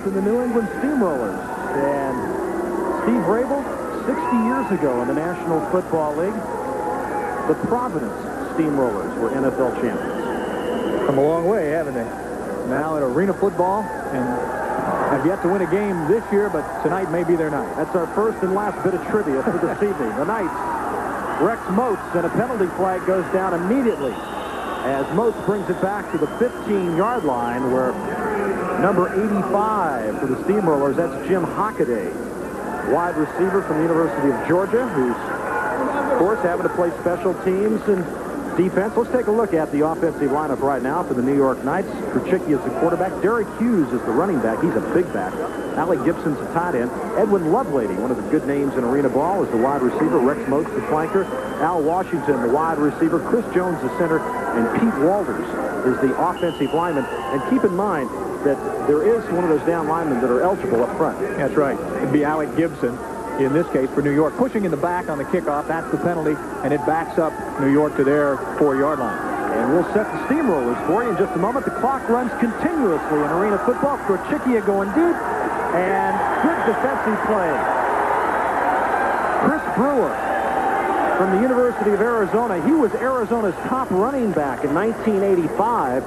in the New England Steamrollers. And Steve Rabel, 60 years ago in the National Football League, the Providence Steamrollers were NFL champions. Come a long way, haven't they? Now at arena football, and have yet to win a game this year, but tonight may be their night. That's our first and last bit of trivia for this evening. The Knights, Rex Moats, and a penalty flag goes down immediately as Moats brings it back to the 15-yard line, where number 85 for the Steamrollers, that's Jim Hockaday, wide receiver from the University of Georgia, who's, of course, having to play special teams and defense. Let's take a look at the offensive lineup right now for the New York Knights. Krachicki is the quarterback. Derek Hughes is the running back. He's a big back. Alec Gibson's the tight end. Edwin Lovelady, one of the good names in arena ball, is the wide receiver. Rex Moats, the flanker. Al Washington, the wide receiver. Chris Jones, the center. And Pete Walters is the offensive lineman. And keep in mind that there is one of those down linemen that are eligible up front. That's right. It'd be Alec Gibson, in this case, for New York. Pushing in the back on the kickoff, that's the penalty, and it backs up New York to their 4-yard line. And we'll set the Steamrollers for you in just a moment. The clock runs continuously in arena football. Krachicki going deep, and good defensive play. Chris Brewer from the University of Arizona. He was Arizona's top running back in 1985.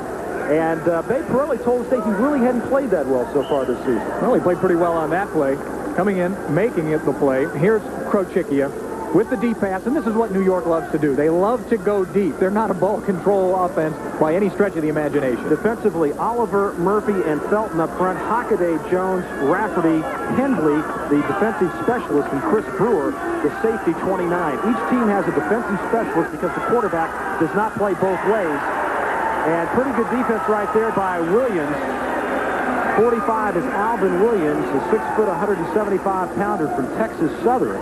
And Babe Pirelli told us that he really hadn't played that well so far this season. Well, he played pretty well on that play. Coming in, making it the play. Here's Krachicki with the deep pass, and this is what New York loves to do. They love to go deep. They're not a ball control offense by any stretch of the imagination. Defensively, Oliver, Murphy, and Felton up front. Hockaday, Jones, Rafferty, Hendley, the defensive specialist, and Chris Brewer, the safety 29. Each team has a defensive specialist because the quarterback does not play both ways. And pretty good defense right there by Williams. 45 is Alvin Williams, a 6-foot, 175-pounder from Texas Southern.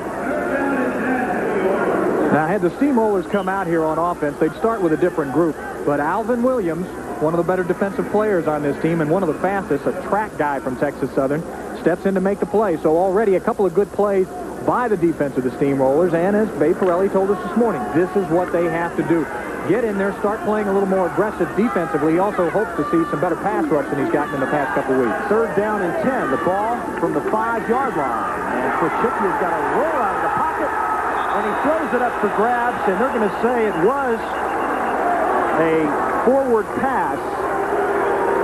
Now, had the Steamrollers come out here on offense, they'd start with a different group. But Alvin Williams, one of the better defensive players on this team and one of the fastest, a track guy from Texas Southern, steps in to make the play. So already a couple of good plays by the defense of the Steamrollers. And as Babe Pirelli told us this morning, this is what they have to do. Get in there, start playing a little more aggressive defensively. He also hopes to see some better pass rush than he's gotten in the past couple weeks. 3rd down and 10. The ball from the 5-yard line. And Krachicki has got a roll out of the pocket. And he throws it up for grabs. And they're going to say it was a forward pass.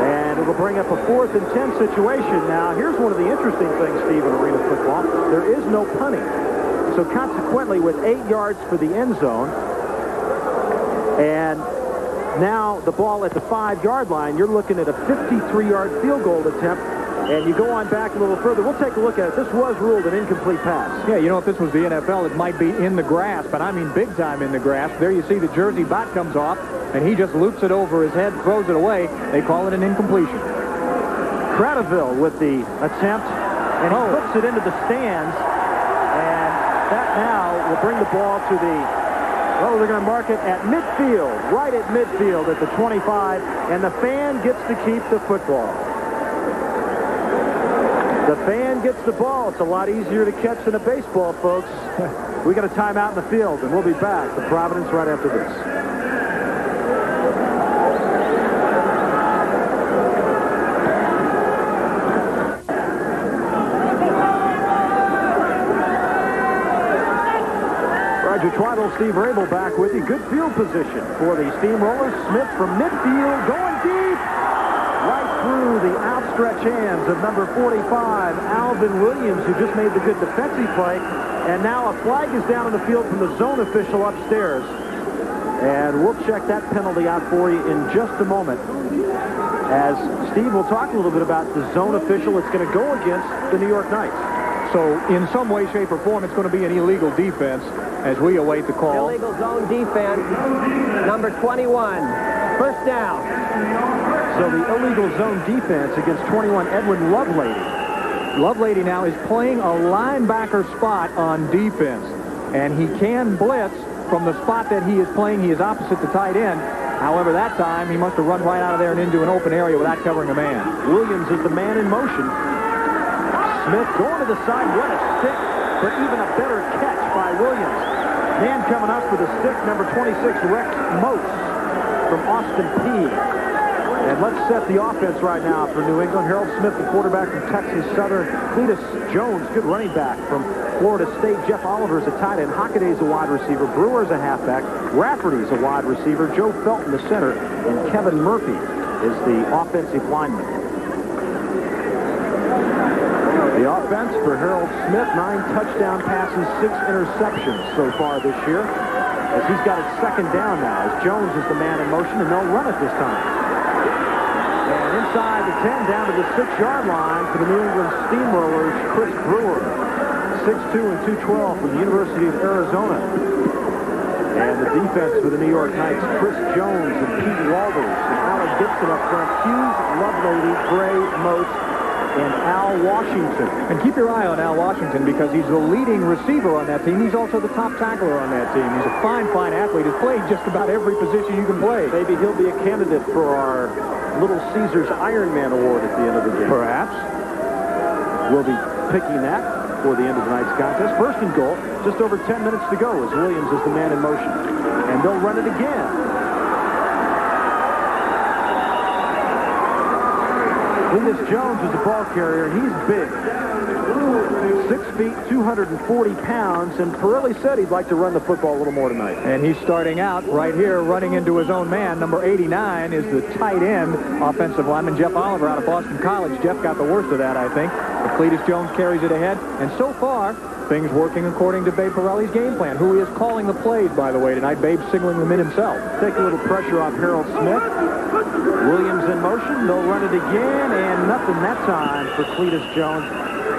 And it will bring up a 4th and 10 situation. Now, here's one of the interesting things, Steve, in arena football. There is no punting. So consequently, with 8 yards for the end zone, and now the ball at the 5-yard line, you're looking at a 53-yard field goal attempt, and you go on back a little further. We'll take a look at it. This was ruled an incomplete pass. Yeah, you know, if this was the NFL, it might be in the grass, but I mean big time in the grass. There you see the jersey bat comes off, and he just loops it over his head, throws it away. They call it an incompletion. Cradaville with the attempt, and he puts it into the stands, and that now will bring the ball to the... Oh, they're going to mark it at midfield, right at midfield at the 25, and the fan gets to keep the football. The fan gets the ball. It's a lot easier to catch than a baseball, folks. We got a timeout in the field, and we'll be back to Providence right after this. Twaddle, Steve Rabel back with you. Good field position for the Steamrollers. Smith from midfield going deep. Right through the outstretched hands of number 45, Alvin Williams, who just made the good defensive play. And now a flag is down on the field from the zone official upstairs. And we'll check that penalty out for you in just a moment. As Steve will talk a little bit about the zone official that's going to go against the New York Knights. So in some way, shape, or form, it's going to be an illegal defense as we await the call. Illegal zone defense, number 21. First down. So the illegal zone defense against 21, Edwin Lovelady. Lovelady now is playing a linebacker spot on defense. And he can blitz from the spot that he is playing. He is opposite the tight end. However, that time, he must have run right out of there and into an open area without covering a man. Williams is the man in motion. Smith going to the side. What a stick, but even a better catch by Williams. Man coming up for the stick, number 26, Rex Moats from Austin P. And let's set the offense right now for New England. Harold Smith, the quarterback from Texas Southern. Cletus Jones, good running back from Florida State. Jeff Oliver's a tight end. Hockaday's a wide receiver. Brewer's a halfback. Rafferty's a wide receiver. Joe Felton, the center. And Kevin Murphy is the offensive lineman. The offense for Harold Smith, 9 touchdown passes, 6 interceptions so far this year. As he's got it second down now, as Jones is the man in motion, and they'll run it this time. And inside the 10, down to the 6-yard line for the New England Steamrollers, Chris Brewer. 6'2" and 212 from the University of Arizona. And the defense for the New York Knights, Chris Jones and Pete Walters and Alec Gibson up front, Hughes, Lovelady, Gray, Moats, and Al Washington. And keep your eye on Al Washington because he's the leading receiver on that team. He's also the top tackler on that team. He's a fine, fine athlete. He's played just about every position you can play. Maybe he'll be a candidate for our Little Caesars Ironman Award at the end of the game. Perhaps. We'll be picking that for the end of tonight's contest. First and goal, just over 10 minutes to go as Williams is the man in motion. And they'll run it again. Cletus Jones is a ball carrier. He's big. 6 feet, 240 pounds, and Pirelli said he'd like to run the football a little more tonight. And he's starting out right here, running into his own man. Number 89 is the tight end offensive lineman, Jeff Oliver, out of Boston College. Jeff got the worst of that, I think. But Cletus Jones carries it ahead, and so far, things working according to Babe Pirelli's game plan, who is calling the plays, by the way, tonight. Babe's signaling them in himself. Take a little pressure off Harold Smith. Williams in motion. They'll run it again, and nothing that time for Cletus Jones.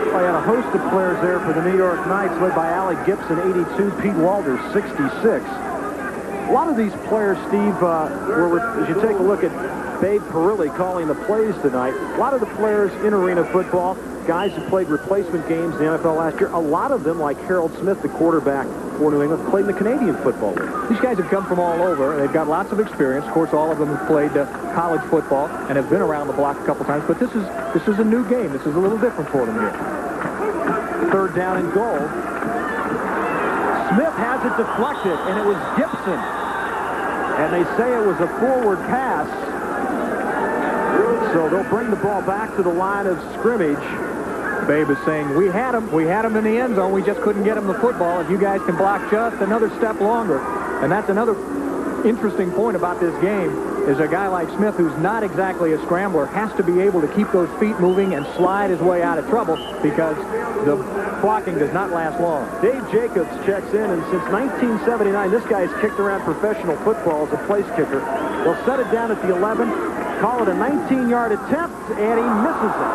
I had a host of players there for the New York Knights, led by Alec Gibson, 82, Pete Walters, 66. A lot of these players, Steve, as you take a look at Babe Pirelli calling the plays tonight, a lot of the players in arena football, guys who played replacement games in the NFL last year, a lot of them, like Harold Smith, the quarterback for New England, played in the Canadian Football League. These guys have come from all over. They've got lots of experience. Of course, all of them have played college football and have been around the block a couple times. But this is a new game. This is a little different for them here. Third down and goal. Smith has it deflected, and it was Gibson. And they say it was a forward pass. So they'll bring the ball back to the line of scrimmage. Babe is saying, we had him in the end zone. We just couldn't get him the football. If you guys can block just another step longer. And that's another interesting point about this game, is a guy like Smith, who's not exactly a scrambler, has to be able to keep those feet moving and slide his way out of trouble because the blocking does not last long. Dave Jacobs checks in, and since 1979, this guy's kicked around professional football as a place kicker. They'll set it down at the 11, call it a 19-yard attempt, and he misses it.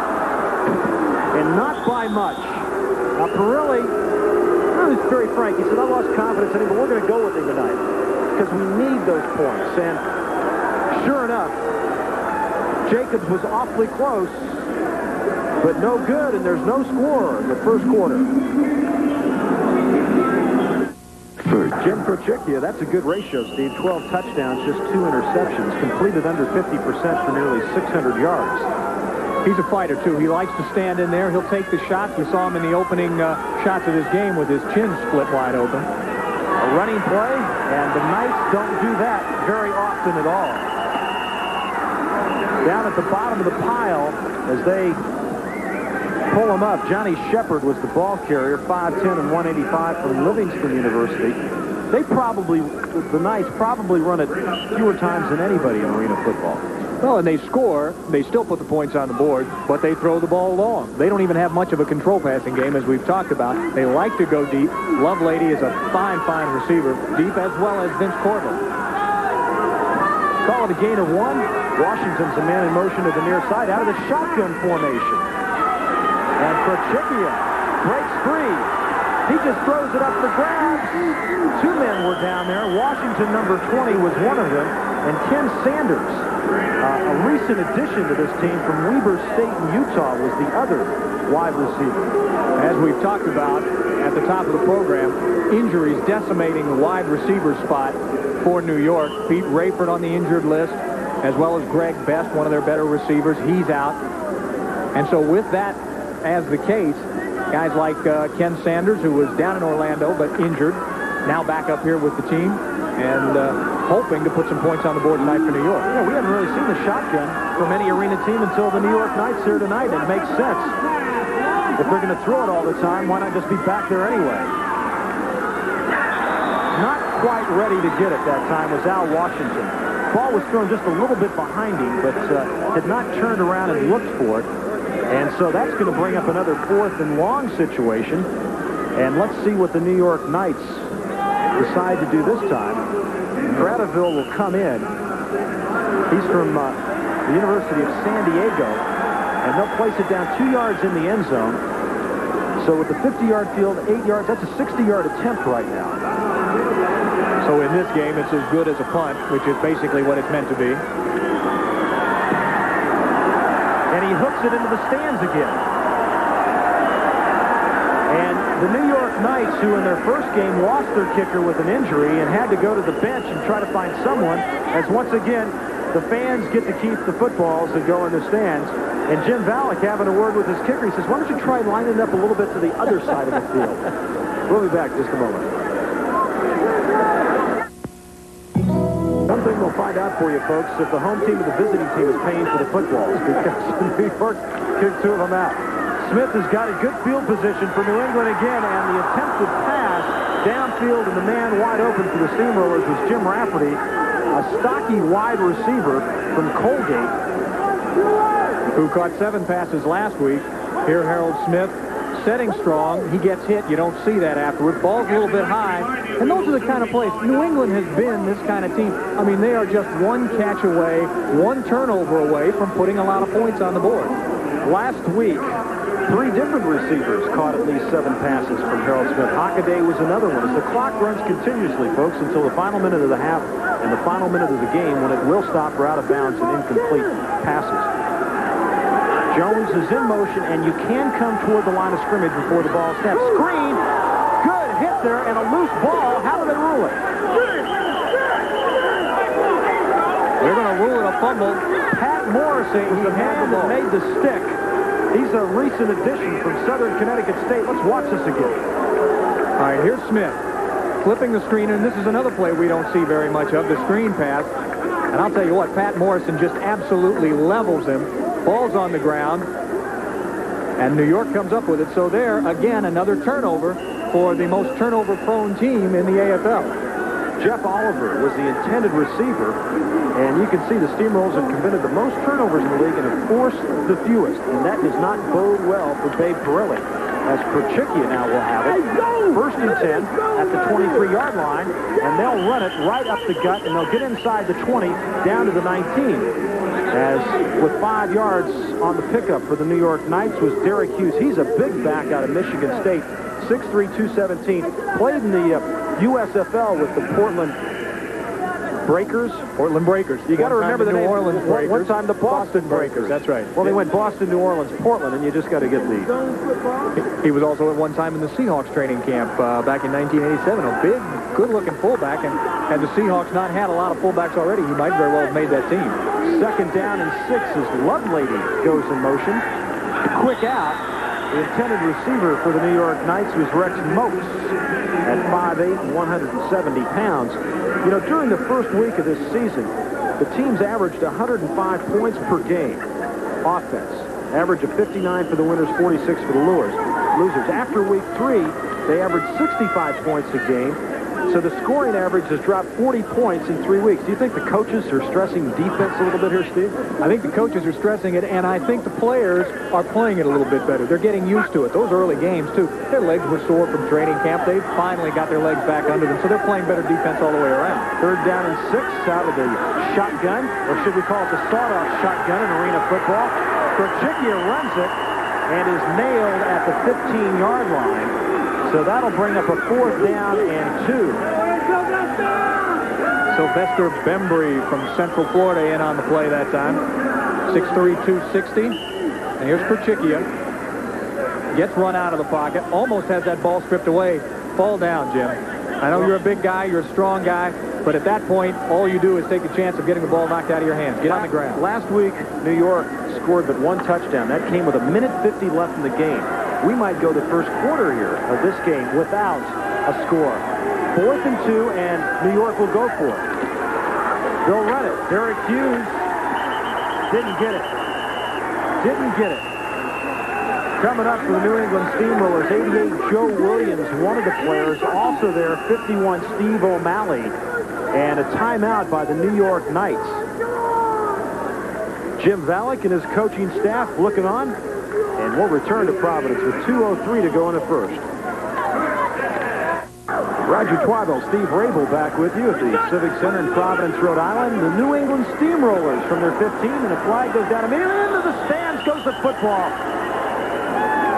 And not by much. Now, Pirelli, was very frank. He said, I lost confidence in him, but we're going to go with him tonight because we need those points. And sure enough, Jacobs was awfully close, but no good, and there's no score in the first quarter. Jim Krochickia, that's a good ratio, Steve. 12 touchdowns, just 2 interceptions. Completed under 50% for nearly 600 yards. He's a fighter, too. He likes to stand in there. He'll take the shots. We saw him in the opening shots of this game with his chin split wide open. A running play, and the Knights don't do that very often at all. Down at the bottom of the pile, as they pull him up, Johnny Shepard was the ball carrier, 5'10" and 185 from Livingston University. The Knights probably run it fewer times than anybody in arena football. Well, and they score. They still put the points on the board, but they throw the ball long. They don't even have much of a control passing game, as we've talked about. They like to go deep. Lovelady is a fine, fine receiver, deep as well as Vince Corbin. Call it a gain of 1. Washington's a man in motion to the near side out of the shotgun formation. And Krochickia breaks free. He just throws it up for grabs. 2 men were down there. Washington, number 20, was one of them. And Ken Sanders, a recent addition to this team from Weber State in Utah, was the other wide receiver. As we've talked about at the top of the program, injuries decimating the wide receiver spot for New York. Pete Rayford on the injured list, as well as Greg Best, one of their better receivers. He's out. And so with that as the case, guys like Ken Sanders, who was down in Orlando but injured, now back up here with the team. And hoping to put some points on the board tonight for New York. Yeah, we haven't really seen the shotgun from any arena team until the New York Knights here tonight. It makes sense. If they're going to throw it all the time, why not just be back there anyway? Not quite ready to get it that time was Al Washington. Ball was thrown just a little bit behind him, but had not turned around and looked for it. And so that's going to bring up another 4th and long situation. And let's see what the New York Knights decide to do this time. Gradeville will come in. He's from the University of San Diego. And they'll place it down 2 yards in the end zone. So with the 50-yard field, 8 yards, that's a 60-yard attempt right now. So in this game, it's as good as a punt, which is basically what it's meant to be. And he hooks it into the stands again. And the New York Knights, who in their first game lost their kicker with an injury and had to go to the bench and try to find someone, as once again, the fans get to keep the footballs that go in the stands. And Jim Valek having a word with his kicker, he says, why don't you try lining it up a little bit to the other side of the field? We'll be back in just a moment. One thing we'll find out for you, folks, if the home team or the visiting team is paying for the footballs, because New York kicked 2 of them out. Smith has got a good field position for New England again, and the attempted pass downfield and the man wide open for the Steamrollers was Jim Rafferty, a stocky wide receiver from Colgate, who caught 7 passes last week. Here, Harold Smith setting strong. He gets hit. You don't see that afterward. Ball's a little bit high. And those are the kind of plays. New England has been this kind of team. I mean, they are just 1 catch away, 1 turnover away from putting a lot of points on the board. Last week, 3 different receivers caught at least 7 passes from Harold Smith. Hockaday was another one. As the clock runs continuously, folks, until the final minute of the half and the final minute of the game, when it will stop for out of bounds and incomplete passes. Jones is in motion, and you can come toward the line of scrimmage before the ball snaps. Screen, good hit there, and a loose ball. How do they rule it? They're going to rule it a fumble. Pat Morrissey was the man that made the stick. He's a recent addition from Southern Connecticut State. Let's watch this again. All right, here's Smith flipping the screen, and this is another play we don't see very much of, the screen pass. And I'll tell you what, Pat Morrison just absolutely levels him. Ball's on the ground, and New York comes up with it. So there, again, another turnover for the most turnover-prone team in the AFL. Jeff Oliver was the intended receiver, and you can see the Steamrollers have committed the most turnovers in the league and have forced the fewest, and that does not bode well for Babe Perilli, as Perchikia now will have it. 1st and 10 at the 23-yard line, and they'll run it right up the gut, and they'll get inside the 20 down to the 19. As with 5 yards on the pickup for the New York Knights was Derek Hughes. He's a big back out of Michigan State, 6'3", 217. Played in the USFL with the Portland Breakers. You got to remember the New name. Orleans Breakers. One time the Boston Breakers. That's right. Well, they went Boston, New Orleans, Portland, and you just got to get the... He was also at one time in the Seahawks training camp back in 1987. A big, good-looking fullback, and had the Seahawks not had a lot of fullbacks already, he might very well have made that team. 2nd down and 6 as Lovelady goes in motion. Quick out. The intended receiver for the New York Knights was Rex Moats at 5'8", 170 pounds. You know, during the first week of this season, the teams averaged 105 points per game. Offense. Average of 59 for the winners, 46 for the losers. After week 3, they averaged 65 points a game. So the scoring average has dropped 40 points in 3 weeks. Do you think the coaches are stressing defense a little bit here, Steve? I think the coaches are stressing it, and I think the players are playing it a little bit better. They're getting used to it. Those early games, too, their legs were sore from training camp. They've finally got their legs back under them, so they're playing better defense all the way around. 3rd down and 6 out of the shotgun, or should we call it the sawed-off shotgun in arena football. Perchikia runs it and is nailed at the 15-yard line. So that'll bring up a 4th down and 2. Sylvester Bembry from Central Florida in on the play that time. 6'3", 260. And here's Perchikia. Gets run out of the pocket. Almost has that ball stripped away. Fall down, Jim. I know you're a big guy. You're a strong guy. But at that point, all you do is take the chance of getting the ball knocked out of your hands. Get on the ground. Last week, New York scored but 1 touchdown. That came with 1:50 left in the game. We might go the first quarter here of this game without a score. 4th and 2, and New York will go for it. They'll run it. Derek Hughes didn't get it. Didn't get it. Coming up for the New England Steamrollers, 88 Joe Williams, one of the players. Also there, 51 Steve O'Malley. And a timeout by the New York Knights. Jim Valek and his coaching staff looking on. And we'll return to Providence with 2:03 to go in the first. Roger Twyville, Steve Rabel back with you at the Civic Center in Providence, Rhode Island. The New England Steamrollers from their 15, and the flag goes down immediately into the stands. Goes the football.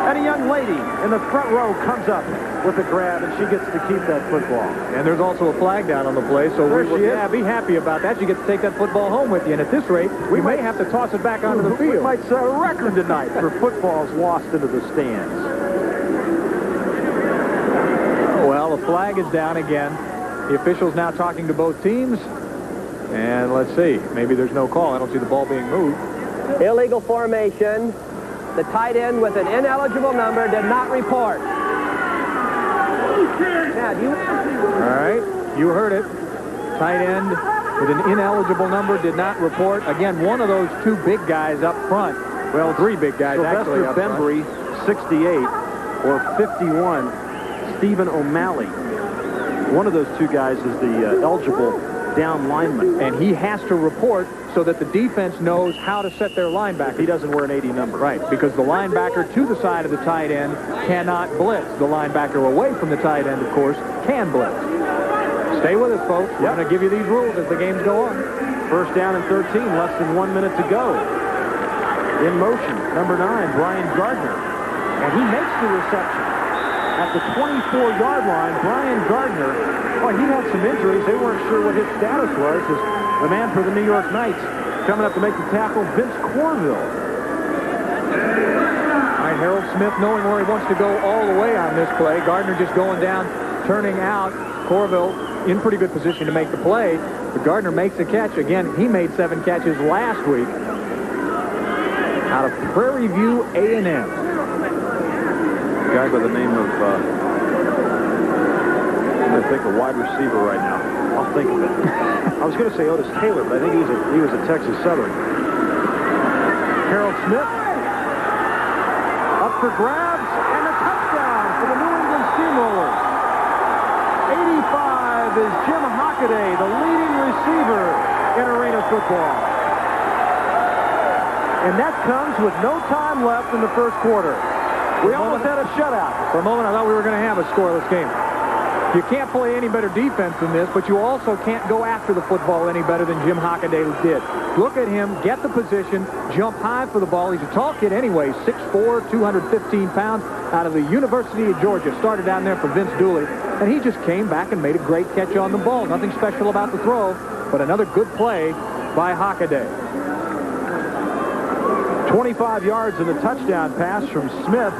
And a young lady in the front row comes up with a grab, and she gets to keep that football. And there's also a flag down on the play, so be happy about that. You get to take that football home with you, and at this rate, we may have to toss it back onto the field. We might set a record tonight for footballs lost into the stands. Well, the flag is down again. The officials now talking to both teams. And let's see. Maybe there's no call. I don't see the ball being moved. Illegal formation. The tight end with an ineligible number did not report. Now, all right. You heard it. Tight end with an ineligible number did not report. Again, one of those two big guys up front. Well, three big guys actually up front. Bembry, 68, or 51. Stephen O'Malley. One of those two guys is the eligible down lineman. And he has to report so that the defense knows how to set their linebacker. He doesn't wear an 80 number. Right, because the linebacker to the side of the tight end cannot blitz. The linebacker away from the tight end, of course, can blitz. Stay with us, folks. We're going to give you these rules as the games go on. First down and 13, less than 1 minute to go. In motion, number 9, Brian Gardner. And he makes the reception. At the 24-yard line, Brian Gardner, well, he had some injuries. They weren't sure what his status was. As the man for the New York Knights coming up to make the tackle, Vince Corville. All right, Harold Smith knowing where he wants to go all the way on this play. Gardner just going down, turning out. Corville in pretty good position to make the play. But Gardner makes a catch. Again, he made 7 catches last week out of Prairie View A&M. Guy by the name of, I'm going to think a wide receiver right now. I'll think of it. I was going to say Otis Taylor, but I think he was a Texas Southern. Harold Smith up for grabs, and a touchdown for the New England Steamrollers. 85 is Jim Hockaday, the leading receiver in arena football. And that comes with no time left in the first quarter. We almost had a shutout. For a moment, I thought we were going to have a scoreless game. You can't play any better defense than this, but you also can't go after the football any better than Jim Hockaday did. Look at him, get the position, jump high for the ball. He's a tall kid anyway, 6'4", 215 pounds, out of the University of Georgia. Started down there for Vince Dooley, and he just came back and made a great catch on the ball. Nothing special about the throw, but another good play by Hockaday. 25 yards in the touchdown pass from Smith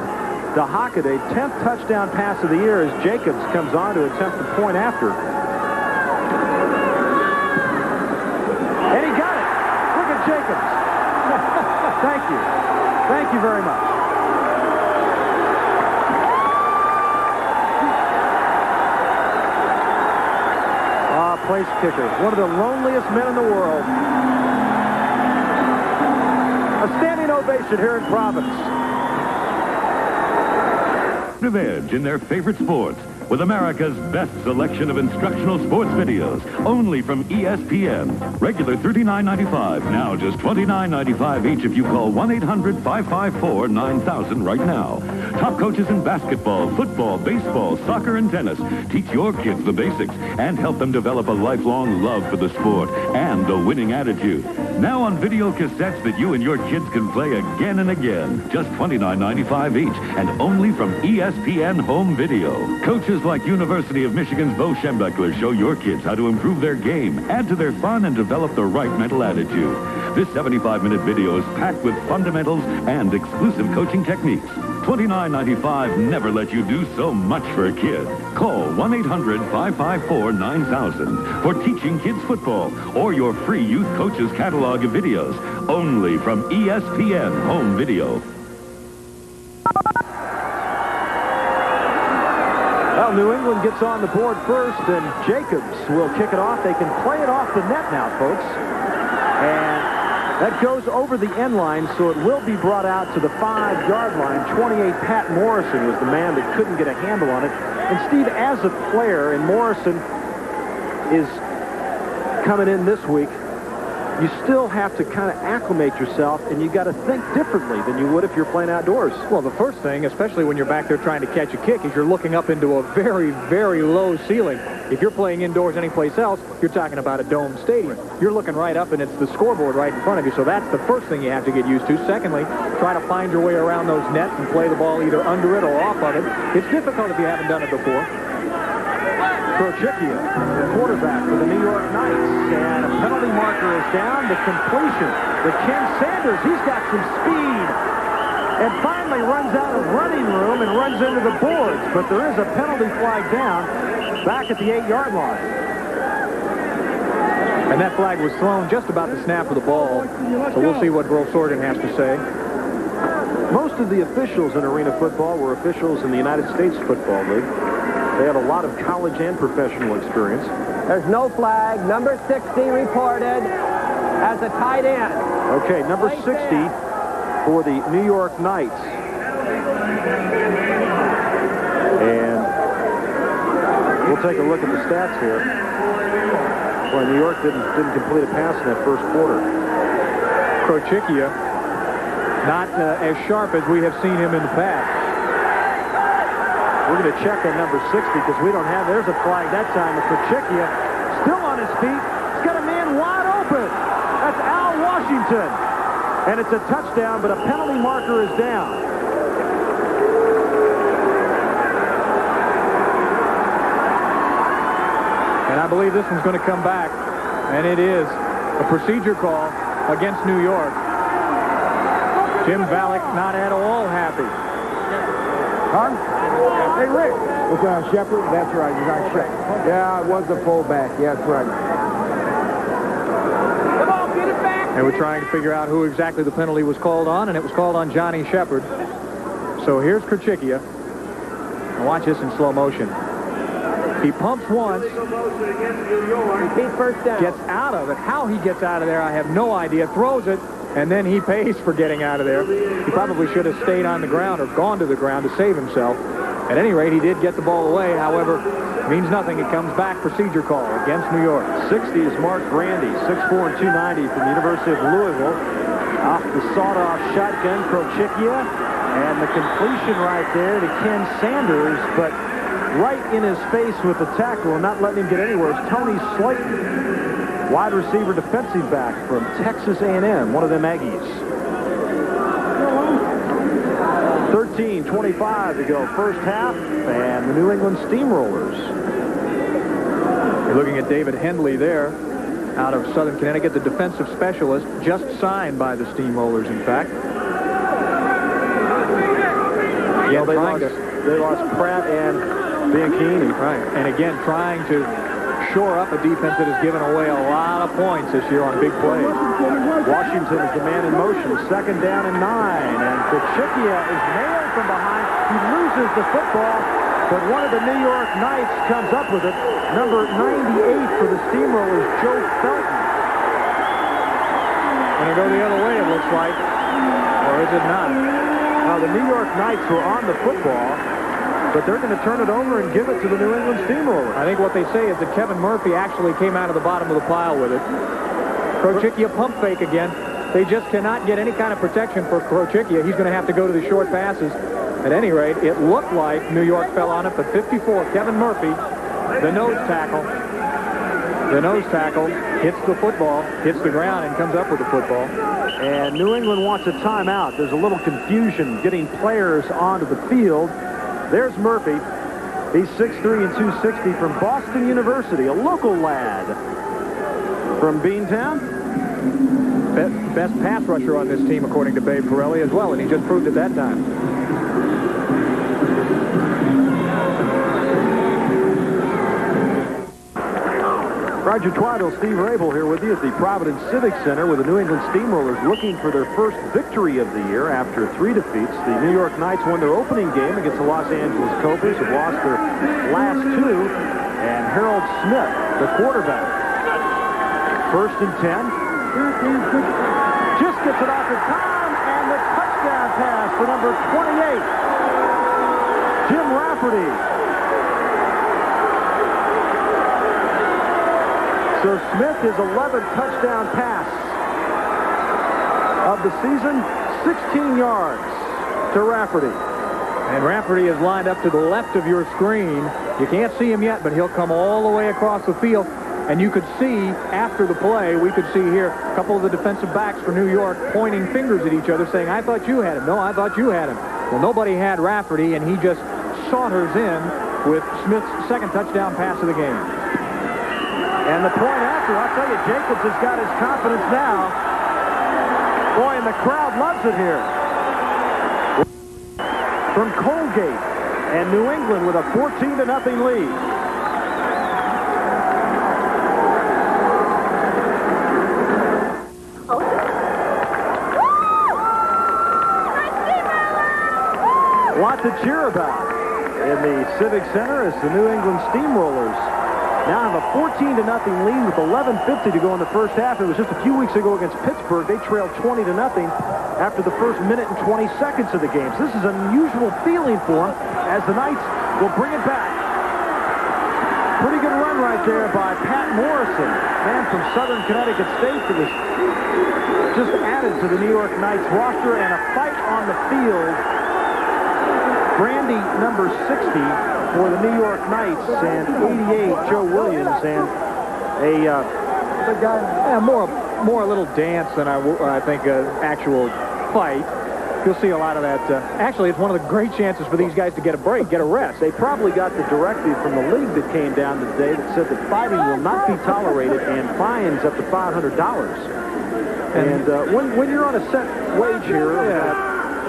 to Hockaday. 10th touchdown pass of the year as Jacobs comes on to attempt the point after. And he got it. Look at Jacobs. Thank you. Thank you very much. Place kicker. One of the loneliest men in the world. A standing ovation here in Providence. Edge in their favorite sports with America's best selection of instructional sports videos, only from ESPN. Regular $39.95, now just $29.95 each if you call 1-800-554-9000 right now. Top coaches in basketball, football, baseball, soccer, and tennis teach your kids the basics and help them develop a lifelong love for the sport and a winning attitude. Now on video cassettes that you and your kids can play again and again. Just $29.95 each, and only from ESPN Home Video. Coaches like University of Michigan's Bo Schembechler show your kids how to improve their game, add to their fun, and develop the right mental attitude. This 75-minute video is packed with fundamentals and exclusive coaching techniques. $29.95 never let you do so much for a kid. Call 1-800-554-9000 for teaching kids football or your free youth coaches catalog of videos. Only from ESPN Home Video. Well, Well, New England gets on the board first, and Jacobs will kick it off. They can play it off the net now, folks. And that goes over the end line, so it will be brought out to the 5-yard line. 28, Pat Morrison was the man that couldn't get a handle on it. And, Steve, as a player, and Morrison is coming in this week, you still have to kind of acclimate yourself, and you got to think differently than you would if you're playing outdoors. Well, the first thing, especially when you're back there trying to catch a kick, is you're looking up into a very, very low ceiling. If you're playing indoors anyplace else, you're talking about a dome stadium. You're looking right up, and it's the scoreboard right in front of you, so that's the first thing you have to get used to. Secondly, try to find your way around those nets and play the ball either under it or off of it. It's difficult if you haven't done it before. Krochickia, the quarterback for the New York Knights, and a penalty marker is down. The completion to Ken Sanders. He's got some speed and finally runs out of running room and runs into the boards, but there is a penalty flag down back at the 8-yard line. And that flag was thrown just about the snap of the ball, so we'll see what Brill Sorgan has to say. Most of the officials in arena football were officials in the United States Football League. They have a lot of college and professional experience. There's no flag. Number 60 reported as a tight end. Okay, number 60 for the New York Knights. And we'll take a look at the stats here. Well, New York didn't complete a pass in that first quarter. Krochickia, not as sharp as we have seen him in the past. We're going to check on number 60 because we don't have, there's a flag that time. Krochickia still on his feet. He's got a man wide open. That's Al Washington. And it's a touchdown, but a penalty marker is down. And I believe this one's going to come back. And it is a procedure call against New York. Jim Valek not at all happy. Huh? Hey, Rick. It's Shepard? That's right. You're right, Shepard. Yeah, it was the fullback. Yeah, that's right. Come on, get it back. They were trying to figure out who exactly the penalty was called on, and it was called on Johnny Shepard. So here's Krochickia. Now watch this in slow motion. He pumps once. Repeat first down. Gets out of it. How he gets out of there, I have no idea. Throws it, and then he pays for getting out of there. He probably should have stayed on the ground or gone to the ground to save himself. At any rate, he did get the ball away. However, means nothing. It comes back. Procedure call against New York. 60 is Mark Grandy, 6'4" and 290 from the University of Louisville. Off the sawed-off shotgun, Krochickia, and the completion right there to Ken Sanders, but right in his face with the tackle and not letting him get anywhere is Tony Slayton, wide receiver defensive back from Texas A&M, one of them Aggies. 13:25 to go first half, and the New England Steamrollers. You're looking at David Hendley there out of Southern Connecticut, the defensive specialist, just signed by the Steamrollers, in fact. Yeah, they lost Pratt and Bianchini. Right, and again, trying to shore up a defense that has given away a lot of points this year on big plays. Washington is the man in motion. 2nd down and 9. And Krochickia is nailed from behind. He loses the football, but one of the New York Knights comes up with it. Number 98 for the Steamrollers, Joe Felton. Going to go the other way, it looks like. Or is it not? Now, the New York Knights were on the football, but they're going to turn it over and give it to the New England Steamrollers. I think what they say is that Kevin Murphy actually came out of the bottom of the pile with it. Krochickia pump fake again. They just cannot get any kind of protection for Krochickia. He's going to have to go to the short passes. At any rate, it looked like New York fell on it, but 54, Kevin Murphy, the nose tackle. The nose tackle hits the football, hits the ground, and comes up with the football. And New England wants a timeout. There's a little confusion getting players onto the field. There's Murphy. He's 6'3" and 260 from Boston University, a local lad from Beantown. Best pass rusher on this team, according to Babe Pirelli, as well, and he just proved it that time. Roger Twytle, Steve Rabel here with you at the Providence Civic Center with the New England Steamrollers looking for their first victory of the year after 3 defeats. The New York Knights won their opening game against the Los Angeles Cobras, have lost their last 2, and Harold Smith, the quarterback. 1st and 10. Just gets it off in time, and the touchdown pass for number 28, Jim Rafferty. So Smith, his 11th touchdown pass of the season, 16 yards to Rafferty. And Rafferty is lined up to the left of your screen. You can't see him yet, but he'll come all the way across the field. And you could see, after the play, we could see here a couple of the defensive backs for New York pointing fingers at each other, saying, I thought you had him. No, I thought you had him. Well, nobody had Rafferty, and he just saunters in with Smith's 2nd touchdown pass of the game. And the point after, I'll tell you, Jacobs has got his confidence now. Boy, and the crowd loves it here. From Colgate, and New England with a 14-0 lead. Lot to cheer about in the Civic Center as the New England Steamrollers now have a 14-0 lead with 11:50 to go in the first half. It was just a few weeks ago against Pittsburgh. They trailed 20-0 after the first minute and 20 seconds of the game. So this is an unusual feeling for them as the Knights will bring it back. Pretty good run right there by Pat Morrison, man from Southern Connecticut State, that was just added to the New York Knights roster, and a fight on the field. Brandy, number 60 for the New York Knights, and 88, Joe Williams, and more a little dance than I think an actual fight. You'll see a lot of that. Actually, it's one of the great chances for these guys to get a break, get a rest. They probably got the directive from the league that came down today that said that fighting will not be tolerated and fines up to $500. And when you're on a set wage here,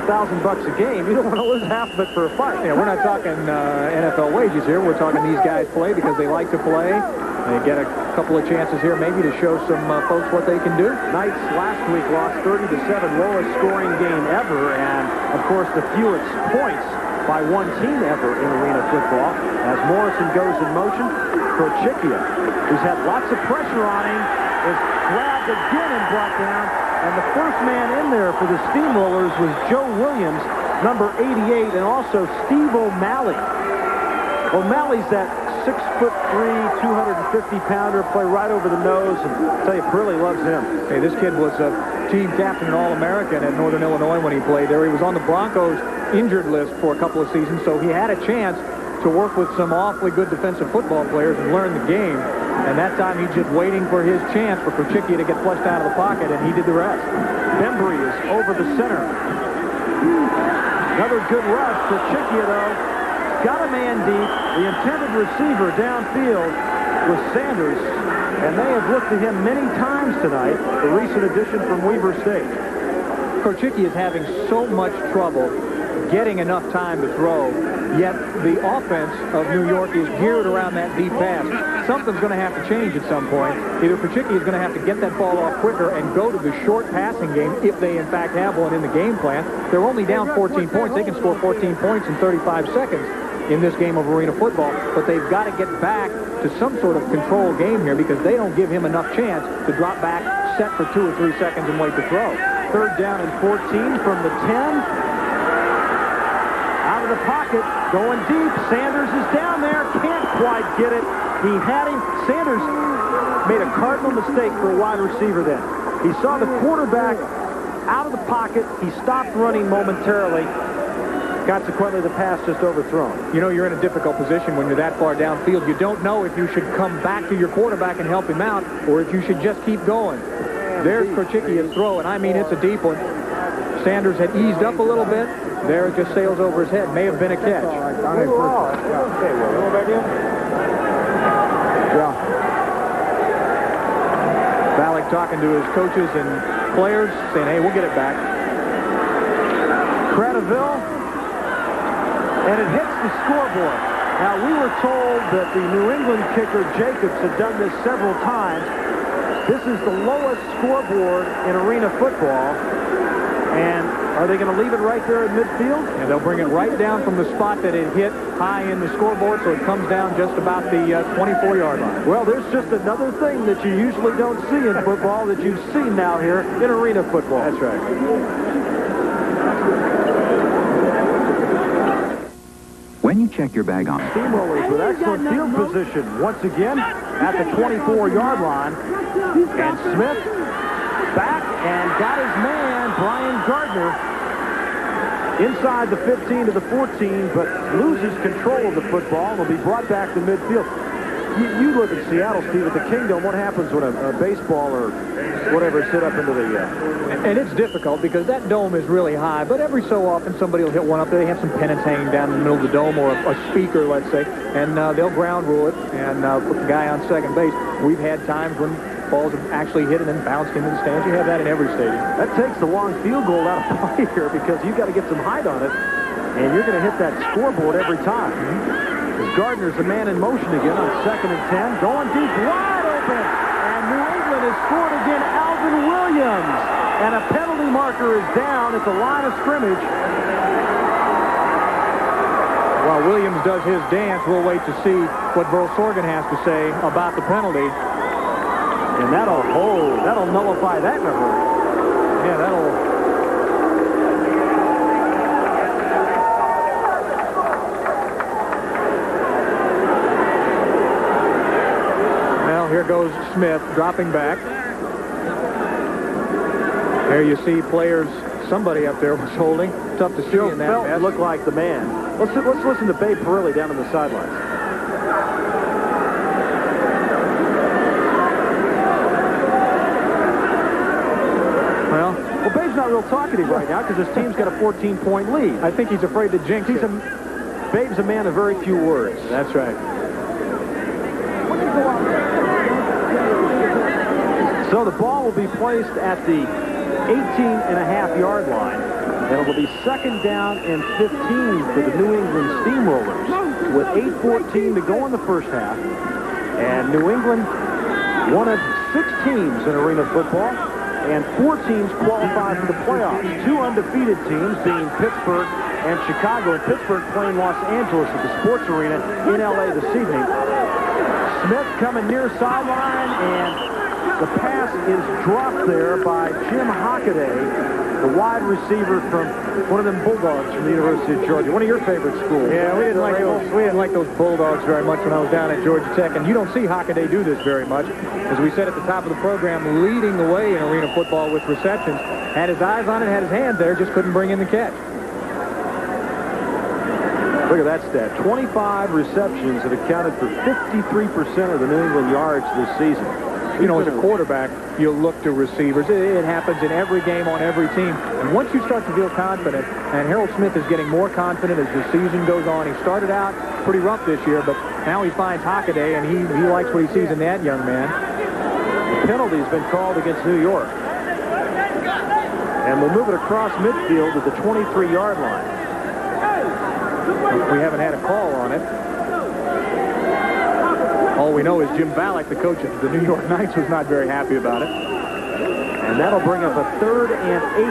$1,000 a game, you don't want to lose half of it for a fight. Yeah, we're not talking NFL wages here. We're talking these guys play because they like to play. They get a couple of chances here maybe to show some folks what they can do. Knights last week lost 30-7, lowest scoring game ever, and of course the fewest points by one team ever in arena football. As Morrison goes in motion, Krochickia, who's had lots of pressure on him, is grabbed again and brought down. And the first man in there for the Steamrollers was Joe Williams, number 88, and also Steve O'Malley. O'Malley's that 6'3", 250-pounder, play right over the nose, and I tell you, Perilli loves him. Hey, this kid was a team captain and All-American at Northern Illinois when he played there. He was on the Broncos injured list for a couple of seasons, so he had a chance to work with some awfully good defensive football players and learn the game. And that time he's just waiting for his chance for Krochickia to get flushed out of the pocket, and he did the rest. Bembry is over the center. Another good rush. Krochickia, though, got a man deep. The intended receiver downfield was Sanders, and they have looked at him many times tonight, the recent addition from Weber State. Krochickia is having so much trouble getting enough time to throw, yet the offense of New York is geared around that deep pass. Something's going to have to change at some point. Either Krochickia is going to have to get that ball off quicker and go to the short passing game, if they in fact have one in the game plan. They're only down 14 points. They can score 14 points in 35 seconds in this game of arena football, but they've got to get back to some sort of control game here because they don't give him enough chance to drop back, set for 2 or 3 seconds, and wait to throw. 3rd down and 14 from the 10. Out of the pocket, going deep. Sanders is down there, can't quite get it. He had him. Sanders made a cardinal mistake for a wide receiver then. He saw the quarterback out of the pocket. He stopped running momentarily. Consequently, the pass just overthrown. You know, you're in a difficult position when you're that far downfield. You don't know if you should come back to your quarterback and help him out or if you should just keep going. There's Krochickia's throw, and I mean, it's a deep one. Sanders had eased up a little bit. There it just sails over his head. May have been a catch. Valek talking to his coaches and players, saying, hey, we'll get it back. Cradaville, and it hits the scoreboard. Now, we were told that the New England kicker, Jacobs, had done this several times. This is the lowest scoreboard in arena football. And are they going to leave it right there in midfield? And they'll bring it right down from the spot that it hit high in the scoreboard, so it comes down just about the 24-yard line. Well, there's just another thing that you usually don't see in football that you've seen now here in arena football. That's right. When you check your bag on Steamrollers with excellent field position once again at the 24-yard line. And Smith back and got his man, Brian Gardner, inside the 15 to the 14, but loses control of the football and will be brought back to midfield. You look at Seattle, Steve, at the Kingdom. What happens when a baseball or whatever is hit up into the... And it's difficult because that dome is really high, but every so often somebody will hit one up there. They have some pennants hanging down in the middle of the dome, or a speaker, let's say, and they'll ground rule it and put the guy on second base. We've had times when balls have actually hit it and bounced into the stands. You have that in every stadium. That takes the long field goal out of play here because you've got to get some height on it, and you're going to hit that scoreboard every time. Gardner's the man in motion again on 2nd and 10. Going deep, wide open. And New England has scored again, Alvin Williams. And a penalty marker is down at the line of scrimmage. While Williams does his dance, we'll wait to see what Burl Sorgan has to say about the penalty. And that'll nullify that in a hurry. Yeah, that'll... Here goes Smith dropping back. There you see players. Somebody up there was holding. Tough to see in that Felt mess. looked like the man. Let's listen to Babe Perilli down on the sidelines. Well, Babe's not real talkative right now because his team's got a 14-point lead. I think he's afraid to jinx it. Babe's a man of very few words. That's right. So the ball will be placed at the 18.5-yard line. And it will be 2nd down and 15 for the New England Steamrollers with 8:14 to go in the first half. And New England, one of 6 teams in arena football, and 4 teams qualify for the playoffs. 2 undefeated teams being Pittsburgh and Chicago. And Pittsburgh playing Los Angeles at the Sports Arena in L.A. this evening. Smith coming near sideline, and the pass is dropped there by Jim Hockaday, the wide receiver from one of them Bulldogs from the University of Georgia, one of your favorite schools. Yeah, we didn't like those Bulldogs very much when I was down at Georgia Tech, and you don't see Hockaday do this very much. As we said at the top of the program, leading the way in arena football with receptions. Had his eyes on it, had his hands there, just couldn't bring in the catch. Look at that stat. 25 receptions that accounted for 53% of the New England yards this season. You know, as a quarterback, you'll look to receivers. It happens in every game on every team. And once you start to feel confident, and Harold Smith is getting more confident as the season goes on. He started out pretty rough this year, but now he finds Hockaday, and he likes what he sees in that young man. The penalty has been called against New York. And we'll move it across midfield to the 23-yard line. We haven't had a call on it. All we know is Jim Valek, the coach of the New York Knights, was not very happy about it. And that'll bring up a 3rd and 8.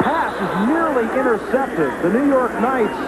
Pass is nearly intercepted. The New York Knights,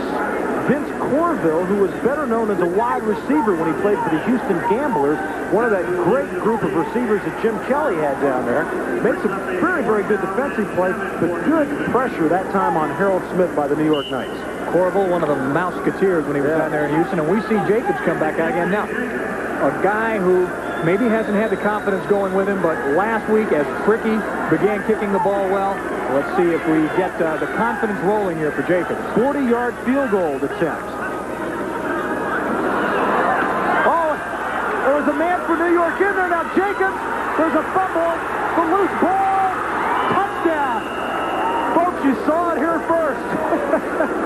Vince Corville, who was better known as a wide receiver when he played for the Houston Gamblers, one of that great group of receivers that Jim Kelly had down there, made some very, very good defensive play, but good pressure that time on Harold Smith by the New York Knights. Corville, one of the Mouseketeers when he was down there in Houston, and we see Jacobs come back out again. Now, a guy who maybe hasn't had the confidence going with him, but last week as Fricky began kicking the ball well, let's see if we get the confidence rolling here for Jacobs. 40-yard field goal attempt. Oh, there was a man for New York in there. Now Jacobs, there's a fumble, the loose ball, touchdown. Folks, you saw it here first.